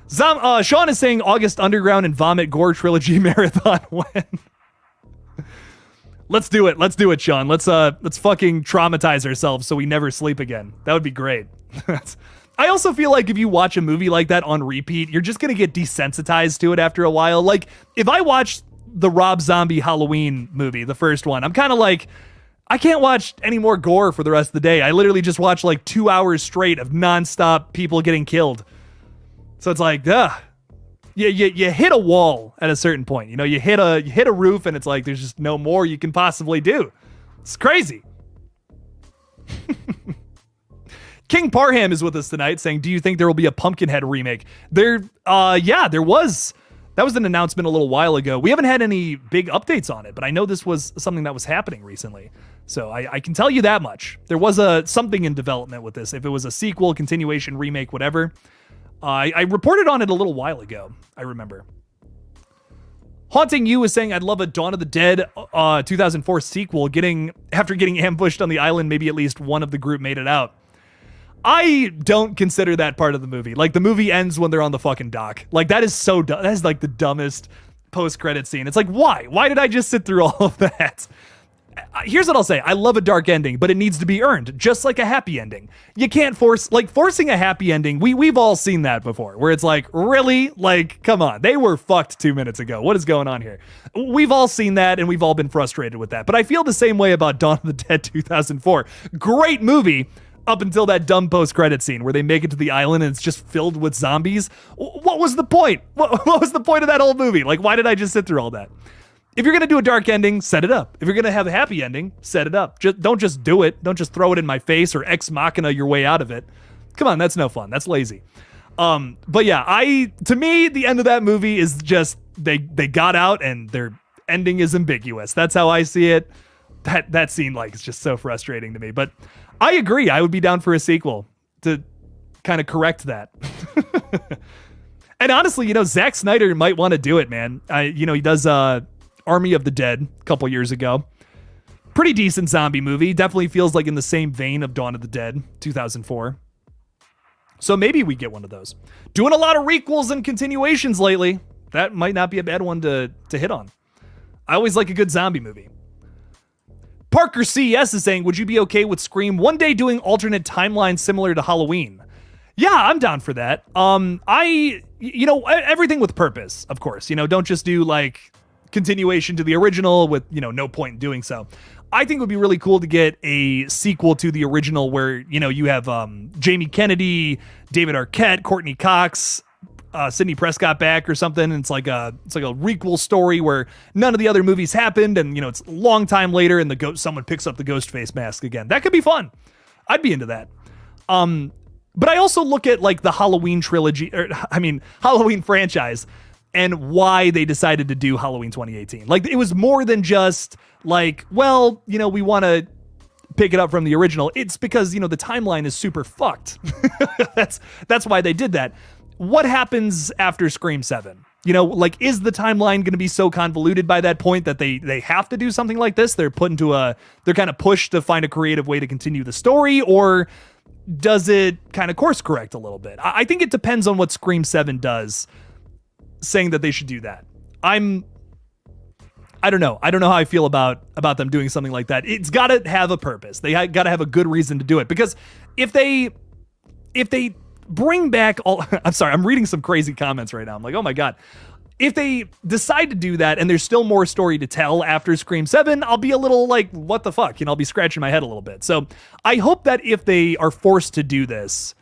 Sean is saying August Underground and Vomit Gore trilogy marathon when. Let's do it, Sean. Let's fucking traumatize ourselves so we never sleep again. That would be great. I also feel like if you watch a movie like that on repeat, you're just gonna get desensitized to it after a while. Like, if I watch the Rob Zombie Halloween movie, the first one, I'm kind of like, I can't watch any more gore for the rest of the day. I literally just watch like 2 hours straight of nonstop people getting killed. So it's like, you hit a wall at a certain point. You hit a roof, and it's like there's just no more you can possibly do. It's crazy. King Parham is with us tonight saying, do you think there will be a Pumpkinhead remake? There was. That was an announcement a little while ago. We haven't had any big updates on it, but I know this was something that was happening recently. So I can tell you that much. There was something in development with this. If it was a sequel, continuation, remake, whatever. I reported on it a little while ago, I remember. Haunting You is saying, I'd love a Dawn of the Dead 2004 sequel. After getting ambushed on the island, maybe at least one of the group made it out. I don't consider that part of the movie. Like, the movie ends when they're on the fucking dock. Like, that is so dumb. That is like the dumbest post-credit scene. It's like, why? Why did I just sit through all of that? Here's what I'll say. I love a dark ending, but it needs to be earned, just like a happy ending. You can't forcing a happy ending. We've all seen that before, where it's like, really? Like, come on. They were fucked 2 minutes ago. What is going on here? We've all seen that, and we've all been frustrated with that. But I feel the same way about Dawn of the Dead 2004. Great movie. up until that dumb post-credit scene where they make it to the island and it's just filled with zombies. What was the point? What was the point of that whole movie? Like, why did I just sit through all that? If you're going to do a dark ending, set it up. If you're going to have a happy ending, set it up. Don't just do it. Don't just throw it in my face or ex machina your way out of it. Come on, that's no fun. That's lazy. But yeah, to me, the end of that movie is just, they got out and their ending is ambiguous. That's how I see it. That scene, like, is just so frustrating to me. But I agree. I would be down for a sequel to kind of correct that. And honestly, Zack Snyder might want to do it, man. He does Army of the Dead a couple years ago. Pretty decent zombie movie. Definitely feels like in the same vein of Dawn of the Dead, 2004. So maybe we get one of those. Doing a lot of requels and continuations lately. That might not be a bad one to hit on. I always like a good zombie movie. Parker CS is saying, would you be okay with Scream one day doing alternate timelines similar to Halloween? Yeah, I'm down for that. Everything with purpose, of course. Don't just do like continuation to the original with, no point in doing so. I think it would be really cool to get a sequel to the original where, you have Jamie Kennedy, David Arquette, Courtney Cox, Sidney Prescott back or something. And it's like a requel story where none of the other movies happened. And, it's a long time later and someone picks up the Ghostface mask again. That could be fun. I'd be into that. But I also look at like the Halloween Halloween franchise and why they decided to do Halloween 2018. Like, it was more than just like, well, we want to pick it up from the original. It's because, the timeline is super fucked. That's why they did that. What happens after Scream 7? Is the timeline going to be so convoluted by that point that they have to do something like this? They're kind of pushed to find a creative way to continue the story, or does it kind of course correct a little bit? I think it depends on what Scream 7 does, saying that they should do that. I don't know. I don't know how I feel about them doing something like that. It's got to have a purpose. They got to have a good reason to do it, because if they bring back all, I'm sorry, I'm reading some crazy comments right now. I'm like, oh my God. If they decide to do that and there's still more story to tell after Scream 7, I'll be a little like, what the fuck? I'll be scratching my head a little bit. So I hope that if they are forced to do this,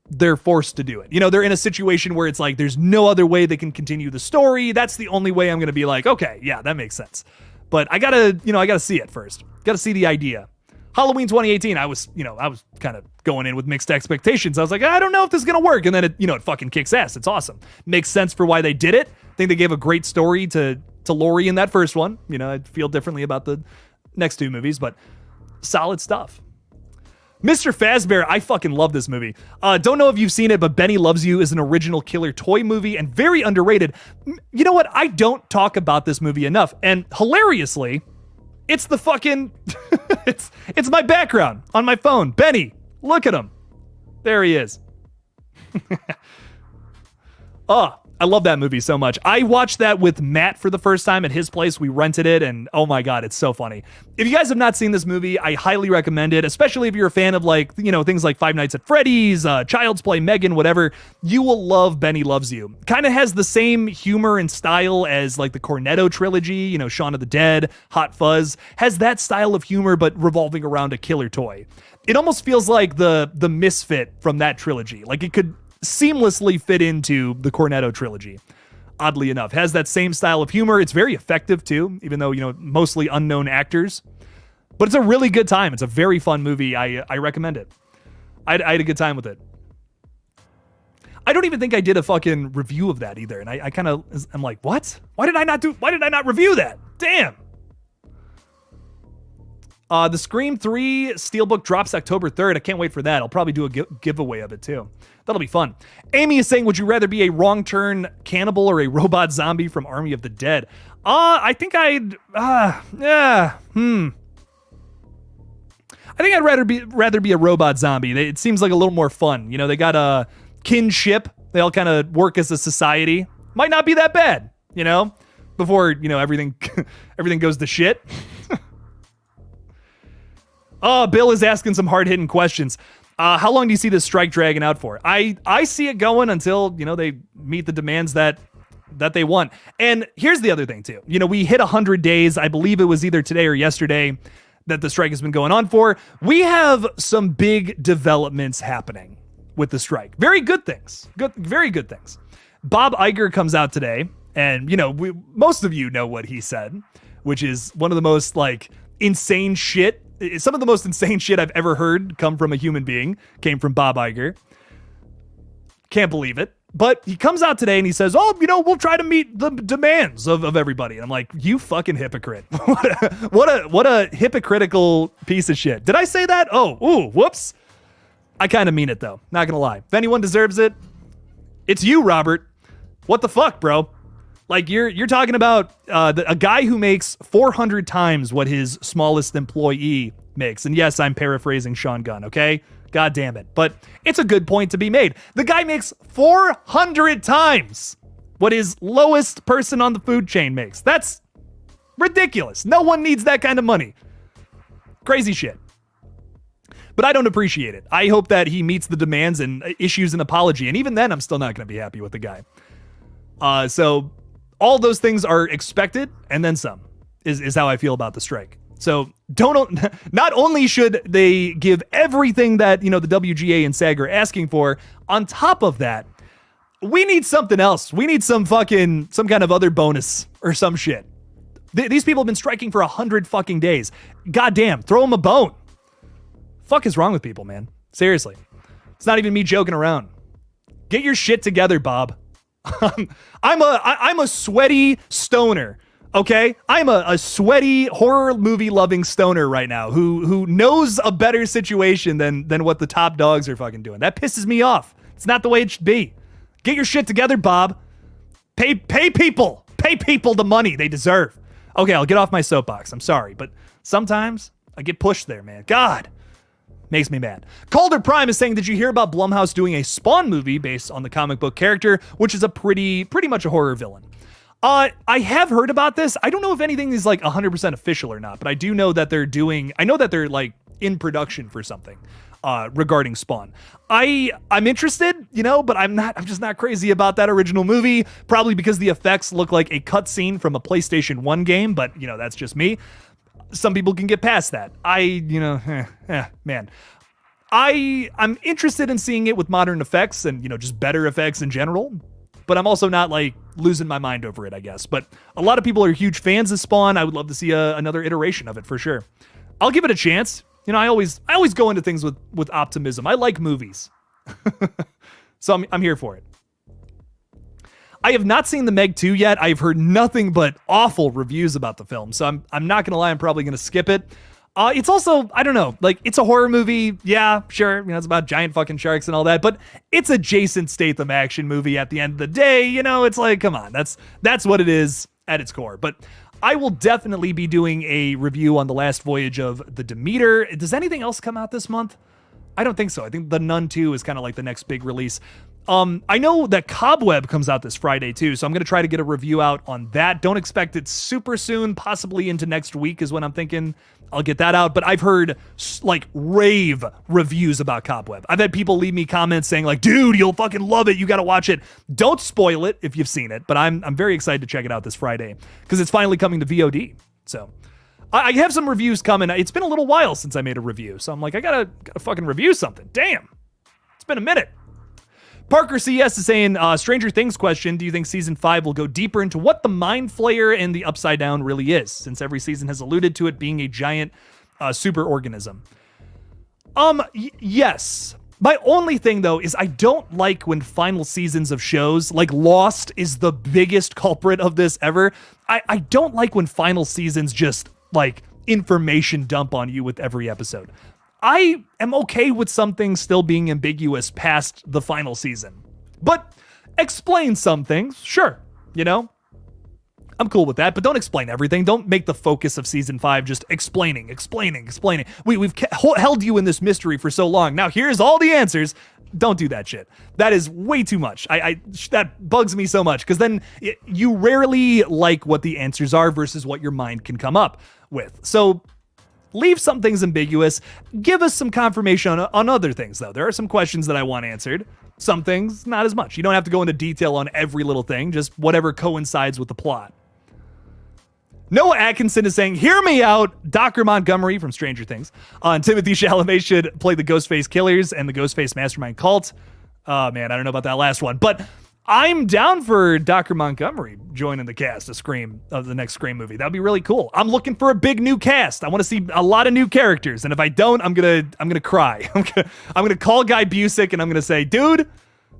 they're forced to do it. They're in a situation where it's like, there's no other way they can continue the story. That's the only way I'm going to be like, okay, yeah, that makes sense. But I gotta see it first. Gotta see the idea. Halloween 2018, I was kind of going in with mixed expectations. I was like, I don't know if this is going to work. And then it fucking kicks ass. It's awesome. Makes sense for why they did it. I think they gave a great story to Laurie in that first one. I feel differently about the next two movies, but solid stuff. Mr. Fazbear, I fucking love this movie. Don't know if you've seen it, but Benny Loves You is an original killer toy movie and very underrated. You know what? I don't talk about this movie enough. And hilariously, it's the fucking, it's my background on my phone. Benny, look at him. There he is. Oh, I love that movie so much. I watched that with Matt for the first time at his place. We rented it, and oh my God, it's so funny. If you guys have not seen this movie, I highly recommend it, especially if you're a fan of things like Five Nights at Freddy's, Child's Play, Megan, whatever. You will love Benny Loves You. Kind of has the same humor and style as like the Cornetto trilogy, Shaun of the Dead, Hot Fuzz. Has that style of humor, but revolving around a killer toy. It almost feels like the misfit from that trilogy. Like it could seamlessly fit into the Cornetto trilogy. Oddly enough, has that same style of humor. It's very effective too, even though, mostly unknown actors, but it's a really good time. It's a very fun movie. I recommend it. I had a good time with it. I don't even think I did a fucking review of that either. And I'm like, what? Why did I not review that? Damn. The Scream 3 Steelbook drops October 3rd. I can't wait for that. I'll probably do a giveaway of it too. That'll be fun. Amy is saying, would you rather be a wrong turn cannibal or a robot zombie from Army of the Dead? I think I'd rather be a robot zombie. It seems like a little more fun. They got a kinship. They all kind of work as a society. Might not be that bad, before, everything goes to shit. Oh, Bill is asking some hard-hitting questions. How long do you see this strike dragging out for? I see it going until, they meet the demands that they want. And here's the other thing, too. We hit 100 days. I believe it was either today or yesterday. that the strike has been going on for. We have some big developments happening with the strike. Very good things. Very good things. Bob Iger comes out today, and most of you know what he said, which is one of the most insane shit. Some of the most insane shit I've ever heard come from a human being came from Bob Iger. Can't believe it. But he comes out today and he says, we'll try to meet the demands of everybody. And I'm like, you fucking hypocrite. what a hypocritical piece of shit. Did I say that? Whoops. I kind of mean it though. Not gonna lie. If anyone deserves it, it's you, Robert. What the fuck, bro? You're talking about a guy who makes 400 times what his smallest employee makes. And yes, I'm paraphrasing Sean Gunn, okay? God damn it. But it's a good point to be made. The guy makes 400 times what his lowest person on the food chain makes. That's ridiculous. No one needs that kind of money. Crazy shit. But I don't appreciate it. I hope that he meets the demands and issues an apology. And even then, I'm still not going to be happy with the guy. So all those things are expected, and then some is how I feel about the strike. So not only should they give everything that, the WGA and SAG are asking for, on top of that, we need something else. We need some kind of other bonus or some shit. These people have been striking for 100 fucking days. Goddamn, throw them a bone. Fuck is wrong with people, man? Seriously. It's not even me joking around. Get your shit together, Bob. I'm a sweaty stoner. Okay, I'm a sweaty horror movie loving stoner right now who knows a better situation than what the top dogs are fucking doing. That pisses me off. It's not the way it should be. Get your shit together, Bob. Pay people the money they deserve. Okay, I'll get off my soapbox. I'm sorry, but sometimes I get pushed there, man. God, makes me mad. Calder Prime is saying, did you hear about Blumhouse doing a Spawn movie based on the comic book character, which is a pretty much a horror villain? I have heard about this. I don't know if anything is 100% official or not, but I do know that I know that they're in production for something regarding Spawn. I'm interested, but I'm just not crazy about that original movie, probably because the effects look like a cutscene from a PlayStation 1 game, but that's just me. Some people can get past that. Man. I'm interested in seeing it with modern effects and, just better effects in general. But I'm also not losing my mind over it, I guess. But a lot of people are huge fans of Spawn. I would love to see another iteration of it for sure. I'll give it a chance. I always go into things with optimism. I like movies. So I'm here for it. I have not seen The Meg 2 yet. I've heard nothing but awful reviews about the film. So I'm not going to lie. I'm probably going to skip it. It's also, I don't know, it's a horror movie. Yeah, sure. It's about giant fucking sharks and all that, but it's a Jason Statham action movie at the end of the day. It's come on, that's what it is at its core. But I will definitely be doing a review on the last voyage of the Demeter. Does anything else come out this month? I don't think so. I think The Nun 2 is kind of the next big release. I know that Cobweb comes out this Friday too, so I'm going to try to get a review out on that. Don't expect it super soon, possibly into next week is when I'm thinking I'll get that out. But I've heard rave reviews about Cobweb. I've had people leave me comments saying dude, you'll fucking love it. You got to watch it. Don't spoil it if you've seen it, but I'm very excited to check it out this Friday because it's finally coming to VOD. So I have some reviews coming. It's been a little while since I made a review, so I'm I gotta fucking review something. Damn, it's been a minute. Parker CS is saying, Stranger Things question, do you think season 5 will go deeper into what the Mind Flayer and the Upside Down really is, since every season has alluded to it being a giant super organism? Yes. My only thing, though, is I don't like when final seasons of shows, Lost is the biggest culprit of this ever. I don't like when final seasons just, information dump on you with every episode. I am okay with something still being ambiguous past the final season. But explain some things, sure, I'm cool with that, but don't explain everything. Don't make the focus of season 5 just explaining. We've held you in this mystery for so long. Now here's all the answers. Don't do that shit. That is way too much. That bugs me so much because then you rarely like what the answers are versus what your mind can come up with. So leave some things ambiguous. Give us some confirmation on other things, though. There are some questions that I want answered. Some things, not as much. You don't have to go into detail on every little thing, just whatever coincides with the plot. Noah Atkinson is saying, hear me out. Dr. Montgomery from Stranger Things. Timothy Chalamet should play the Ghostface Killers and the Ghostface Mastermind cult. Oh, man, I don't know about that last one. But I'm down for Dr. Montgomery joining the cast of the next Scream movie. That'd be really cool. I'm looking for a big new cast. I want to see a lot of new characters. And if I don't, I'm gonna cry. I'm gonna call Guy Busick and I'm gonna say, dude,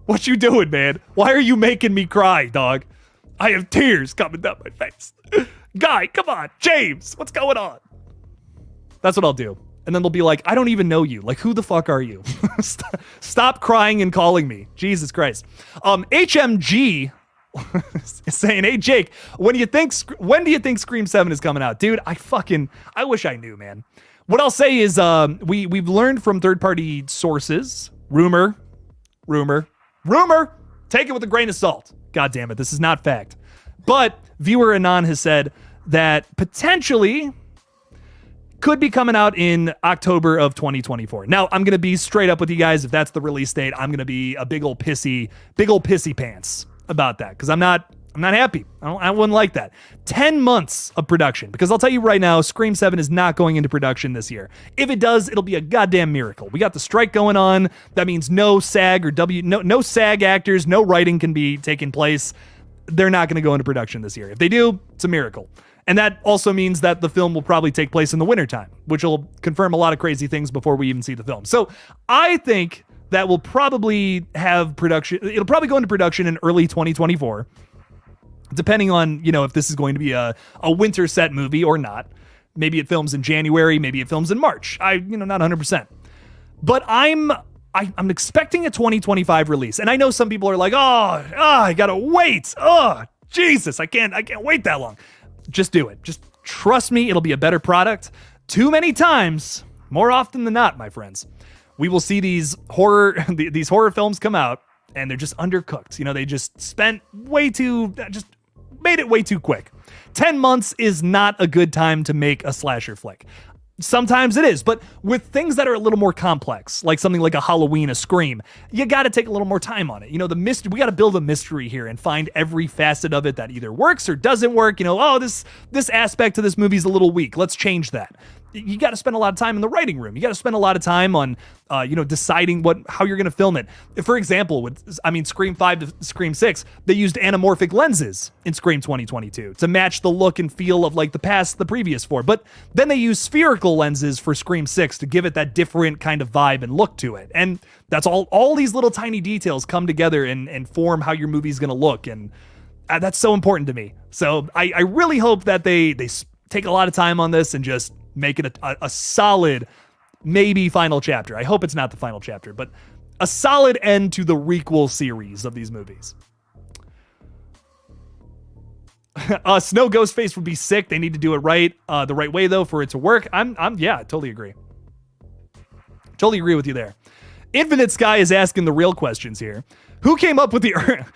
what you doing, man? Why are you making me cry, dog? I have tears coming down my face. Guy, come on. James, what's going on? That's what I'll do. And then they'll be like, I don't even know you. Like, who the fuck are you? Stop crying and calling me. Jesus Christ. HMG is saying, hey, Jake, when do you think Scream 7 is coming out? Dude, I wish I knew, man. What I'll say is we've learned from third-party sources, rumor, take it with a grain of salt. God damn it, this is not fact. But viewer Anon has said that potentially could be coming out in October of 2024. Now, I'm going to be straight up with you guys. If that's the release date, I'm going to be a big old pissy pants about that because I'm not happy. I wouldn't like that. 10 months of production, because I'll tell you right now, Scream 7 is not going into production this year. If it does, it'll be a goddamn miracle. We got the strike going on. That means no SAG or no SAG actors, no writing can be taking place. They're not going to go into production this year. If they do, it's a miracle. And that also means that the film will probably take place in the wintertime, which will confirm a lot of crazy things before we even see the film. So I think that will probably have production. It'll probably go into production in early 2024, depending on, if this is going to be a winter set movie or not. Maybe it films in January, maybe it films in March. Not 100%. But I'm expecting a 2025 release. And I know some people are like, I gotta wait. Oh, Jesus, I can't wait that long. Just do it. Just trust me, it'll be a better product. Too many times, more often than not, my friends, we will see these horror films come out and they're just undercooked. They just made it way too quick. 10 months is not a good time to make a slasher flick. Sometimes it is, but with things that are a little more complex, like something like a Halloween, a Scream, you got to take a little more time on it. The mystery, we got to build a mystery here and find every facet of it that either works or doesn't work. This aspect of this movie is a little weak. Let's change that. You got to spend a lot of time in the writing room. You got to spend a lot of time on, deciding how you're going to film it. For example, Scream 5 to Scream 6, they used anamorphic lenses in Scream 2022 to match the look and feel of like the previous four. But then they used spherical lenses for Scream 6 to give it that different kind of vibe and look to it. And that's all these little tiny details come together and form how your movie's going to look. And that's so important to me. So I really hope that they take a lot of time on this and just make it a solid, maybe final chapter. I hope it's not the final chapter, but a solid end to the requel series of these movies. Snow Ghostface would be sick. They need to do it the right way though, for it to work. I totally agree. Totally agree with you there. Infinite Sky is asking the real questions here. Who came up with the Earth?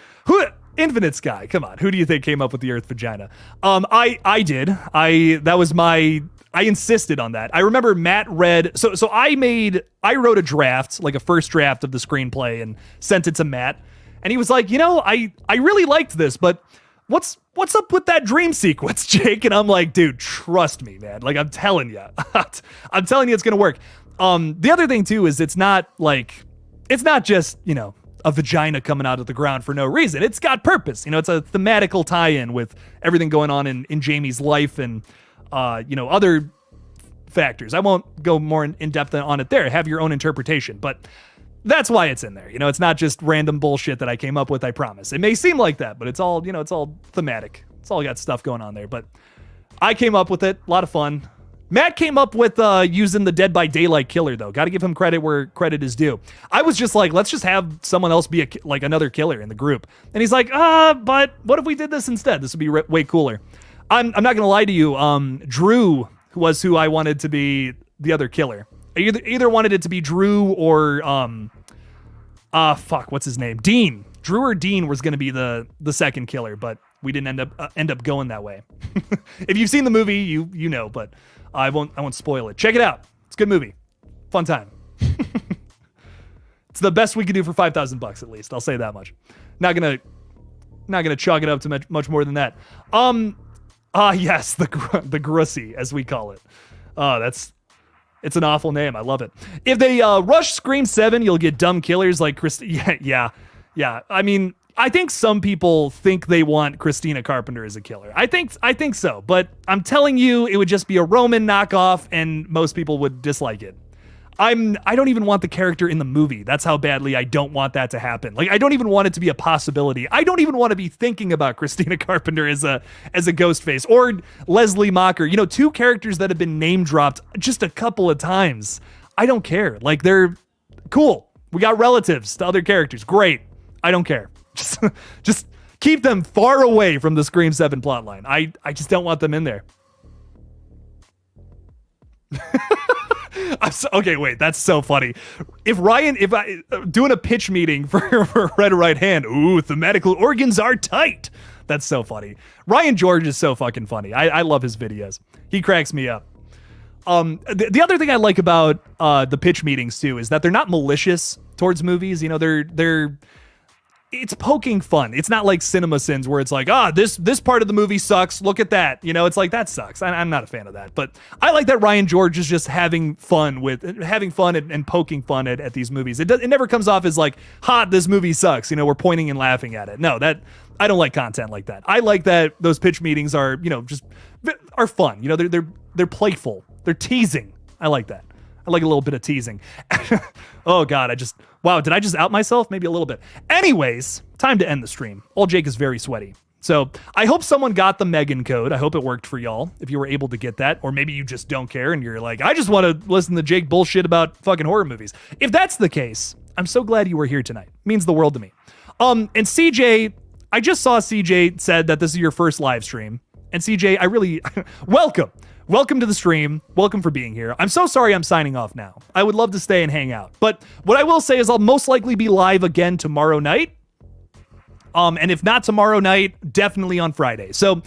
Infinite Sky, come on. Who do you think came up with the Earth vagina? I did. I insisted on that. I remember Matt read, so I wrote a draft, like a first draft of the screenplay and sent it to Matt. And he was like, I really liked this, but what's up with that dream sequence, Jake? And I'm like, dude, trust me, man. Like, I'm telling you it's going to work. The other thing too, is it's not just, a vagina coming out of the ground for no reason. It's got purpose. It's a thematical tie-in with everything going on in Jamie's life and, other factors. I won't go more in depth on it there. Have your own interpretation, but that's why it's in there. It's not just random bullshit that I came up with, I promise. It may seem like that, but it's all, it's all thematic. It's all got stuff going on there, but I came up with it. A lot of fun. Matt came up with using the Dead by Daylight killer, though. Got to give him credit where credit is due. I was just like, let's just have someone else be another killer in the group. And he's like, but what if we did this instead? This would be way cooler. I'm not going to lie to you. Drew was who I wanted to be the other killer. I either wanted it to be Drew or, what's his name? Dean. Drew or Dean was going to be the second killer, but we didn't end up going that way. If you've seen the movie, you know, but I won't spoil it. Check it out. It's a good movie. Fun time. It's the best we could do for $5,000 at least. I'll say that much. Not gonna chalk it up to much more than that. Ah, yes, the Grussy, as we call it. Oh, it's an awful name. I love it. If they rush Scream 7, you'll get dumb killers like Yeah. I mean, I think some people think they want Christina Carpenter as a killer. I think so, but I'm telling you, it would just be a Roman knockoff, and most people would dislike it. I don't even want the character in the movie. That's how badly I don't want that to happen. Like, I don't even want it to be a possibility. I don't even want to be thinking about Christina Carpenter as a Ghostface or Leslie Mocker. You know, two characters that have been name dropped just a couple of times. I don't care. Like, they're cool. We got relatives to other characters. Great. I don't care. Just keep them far away from the Scream 7 plotline. I just don't want them in there. Okay, wait, that's so funny. If I doing a pitch meeting for Red Right Hand, ooh, thematical organs are tight. That's so funny. Ryan George is so fucking funny. I love his videos. He cracks me up. The other thing I like about the pitch meetings too is that they're not malicious towards movies. You know, it's poking fun. It's not like CinemaSins where it's like, this part of the movie sucks. Look at that. You know, it's like, that sucks. I'm not a fan of that. But I like that Ryan George is just having fun and poking fun at these movies. It never comes off as like, this movie sucks. You know, we're pointing and laughing at it. No, I don't like content like that. I like that those pitch meetings are, you know, just are fun. You know, they're playful. They're teasing. I like that. I like a little bit of teasing. Oh God, did I just out myself? Maybe a little bit. Anyways, time to end the stream. Old Jake is very sweaty. So I hope someone got the Megan code. I hope it worked for y'all if you were able to get that. Or maybe you just don't care and you're like, I just want to listen to Jake bullshit about fucking horror movies. If that's the case, I'm so glad you were here tonight. It means the world to me. And CJ, I just saw CJ said that this is your first live stream. And CJ, I really welcome. Welcome to the stream. Welcome for being here. I'm so sorry I'm signing off now. I would love to stay and hang out. But what I will say is I'll most likely be live again tomorrow night. And if not tomorrow night, definitely on Friday. So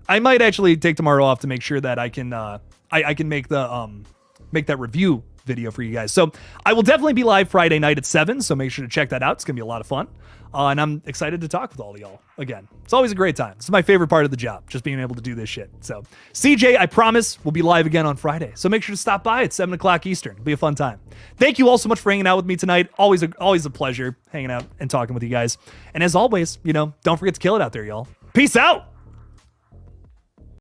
I might actually take tomorrow off to make sure that I can I can make that review video for you guys. So I will definitely be live Friday night at 7. So make sure to check that out. It's going to be a lot of fun. And I'm excited to talk with all of y'all again. It's always a great time. This is my favorite part of the job, just being able to do this shit. So CJ, I promise we'll be live again on Friday. So make sure to stop by at 7 o'clock Eastern. It'll be a fun time. Thank you all so much for hanging out with me tonight. Always a pleasure hanging out and talking with you guys. And as always, you know, don't forget to kill it out there, y'all. Peace out.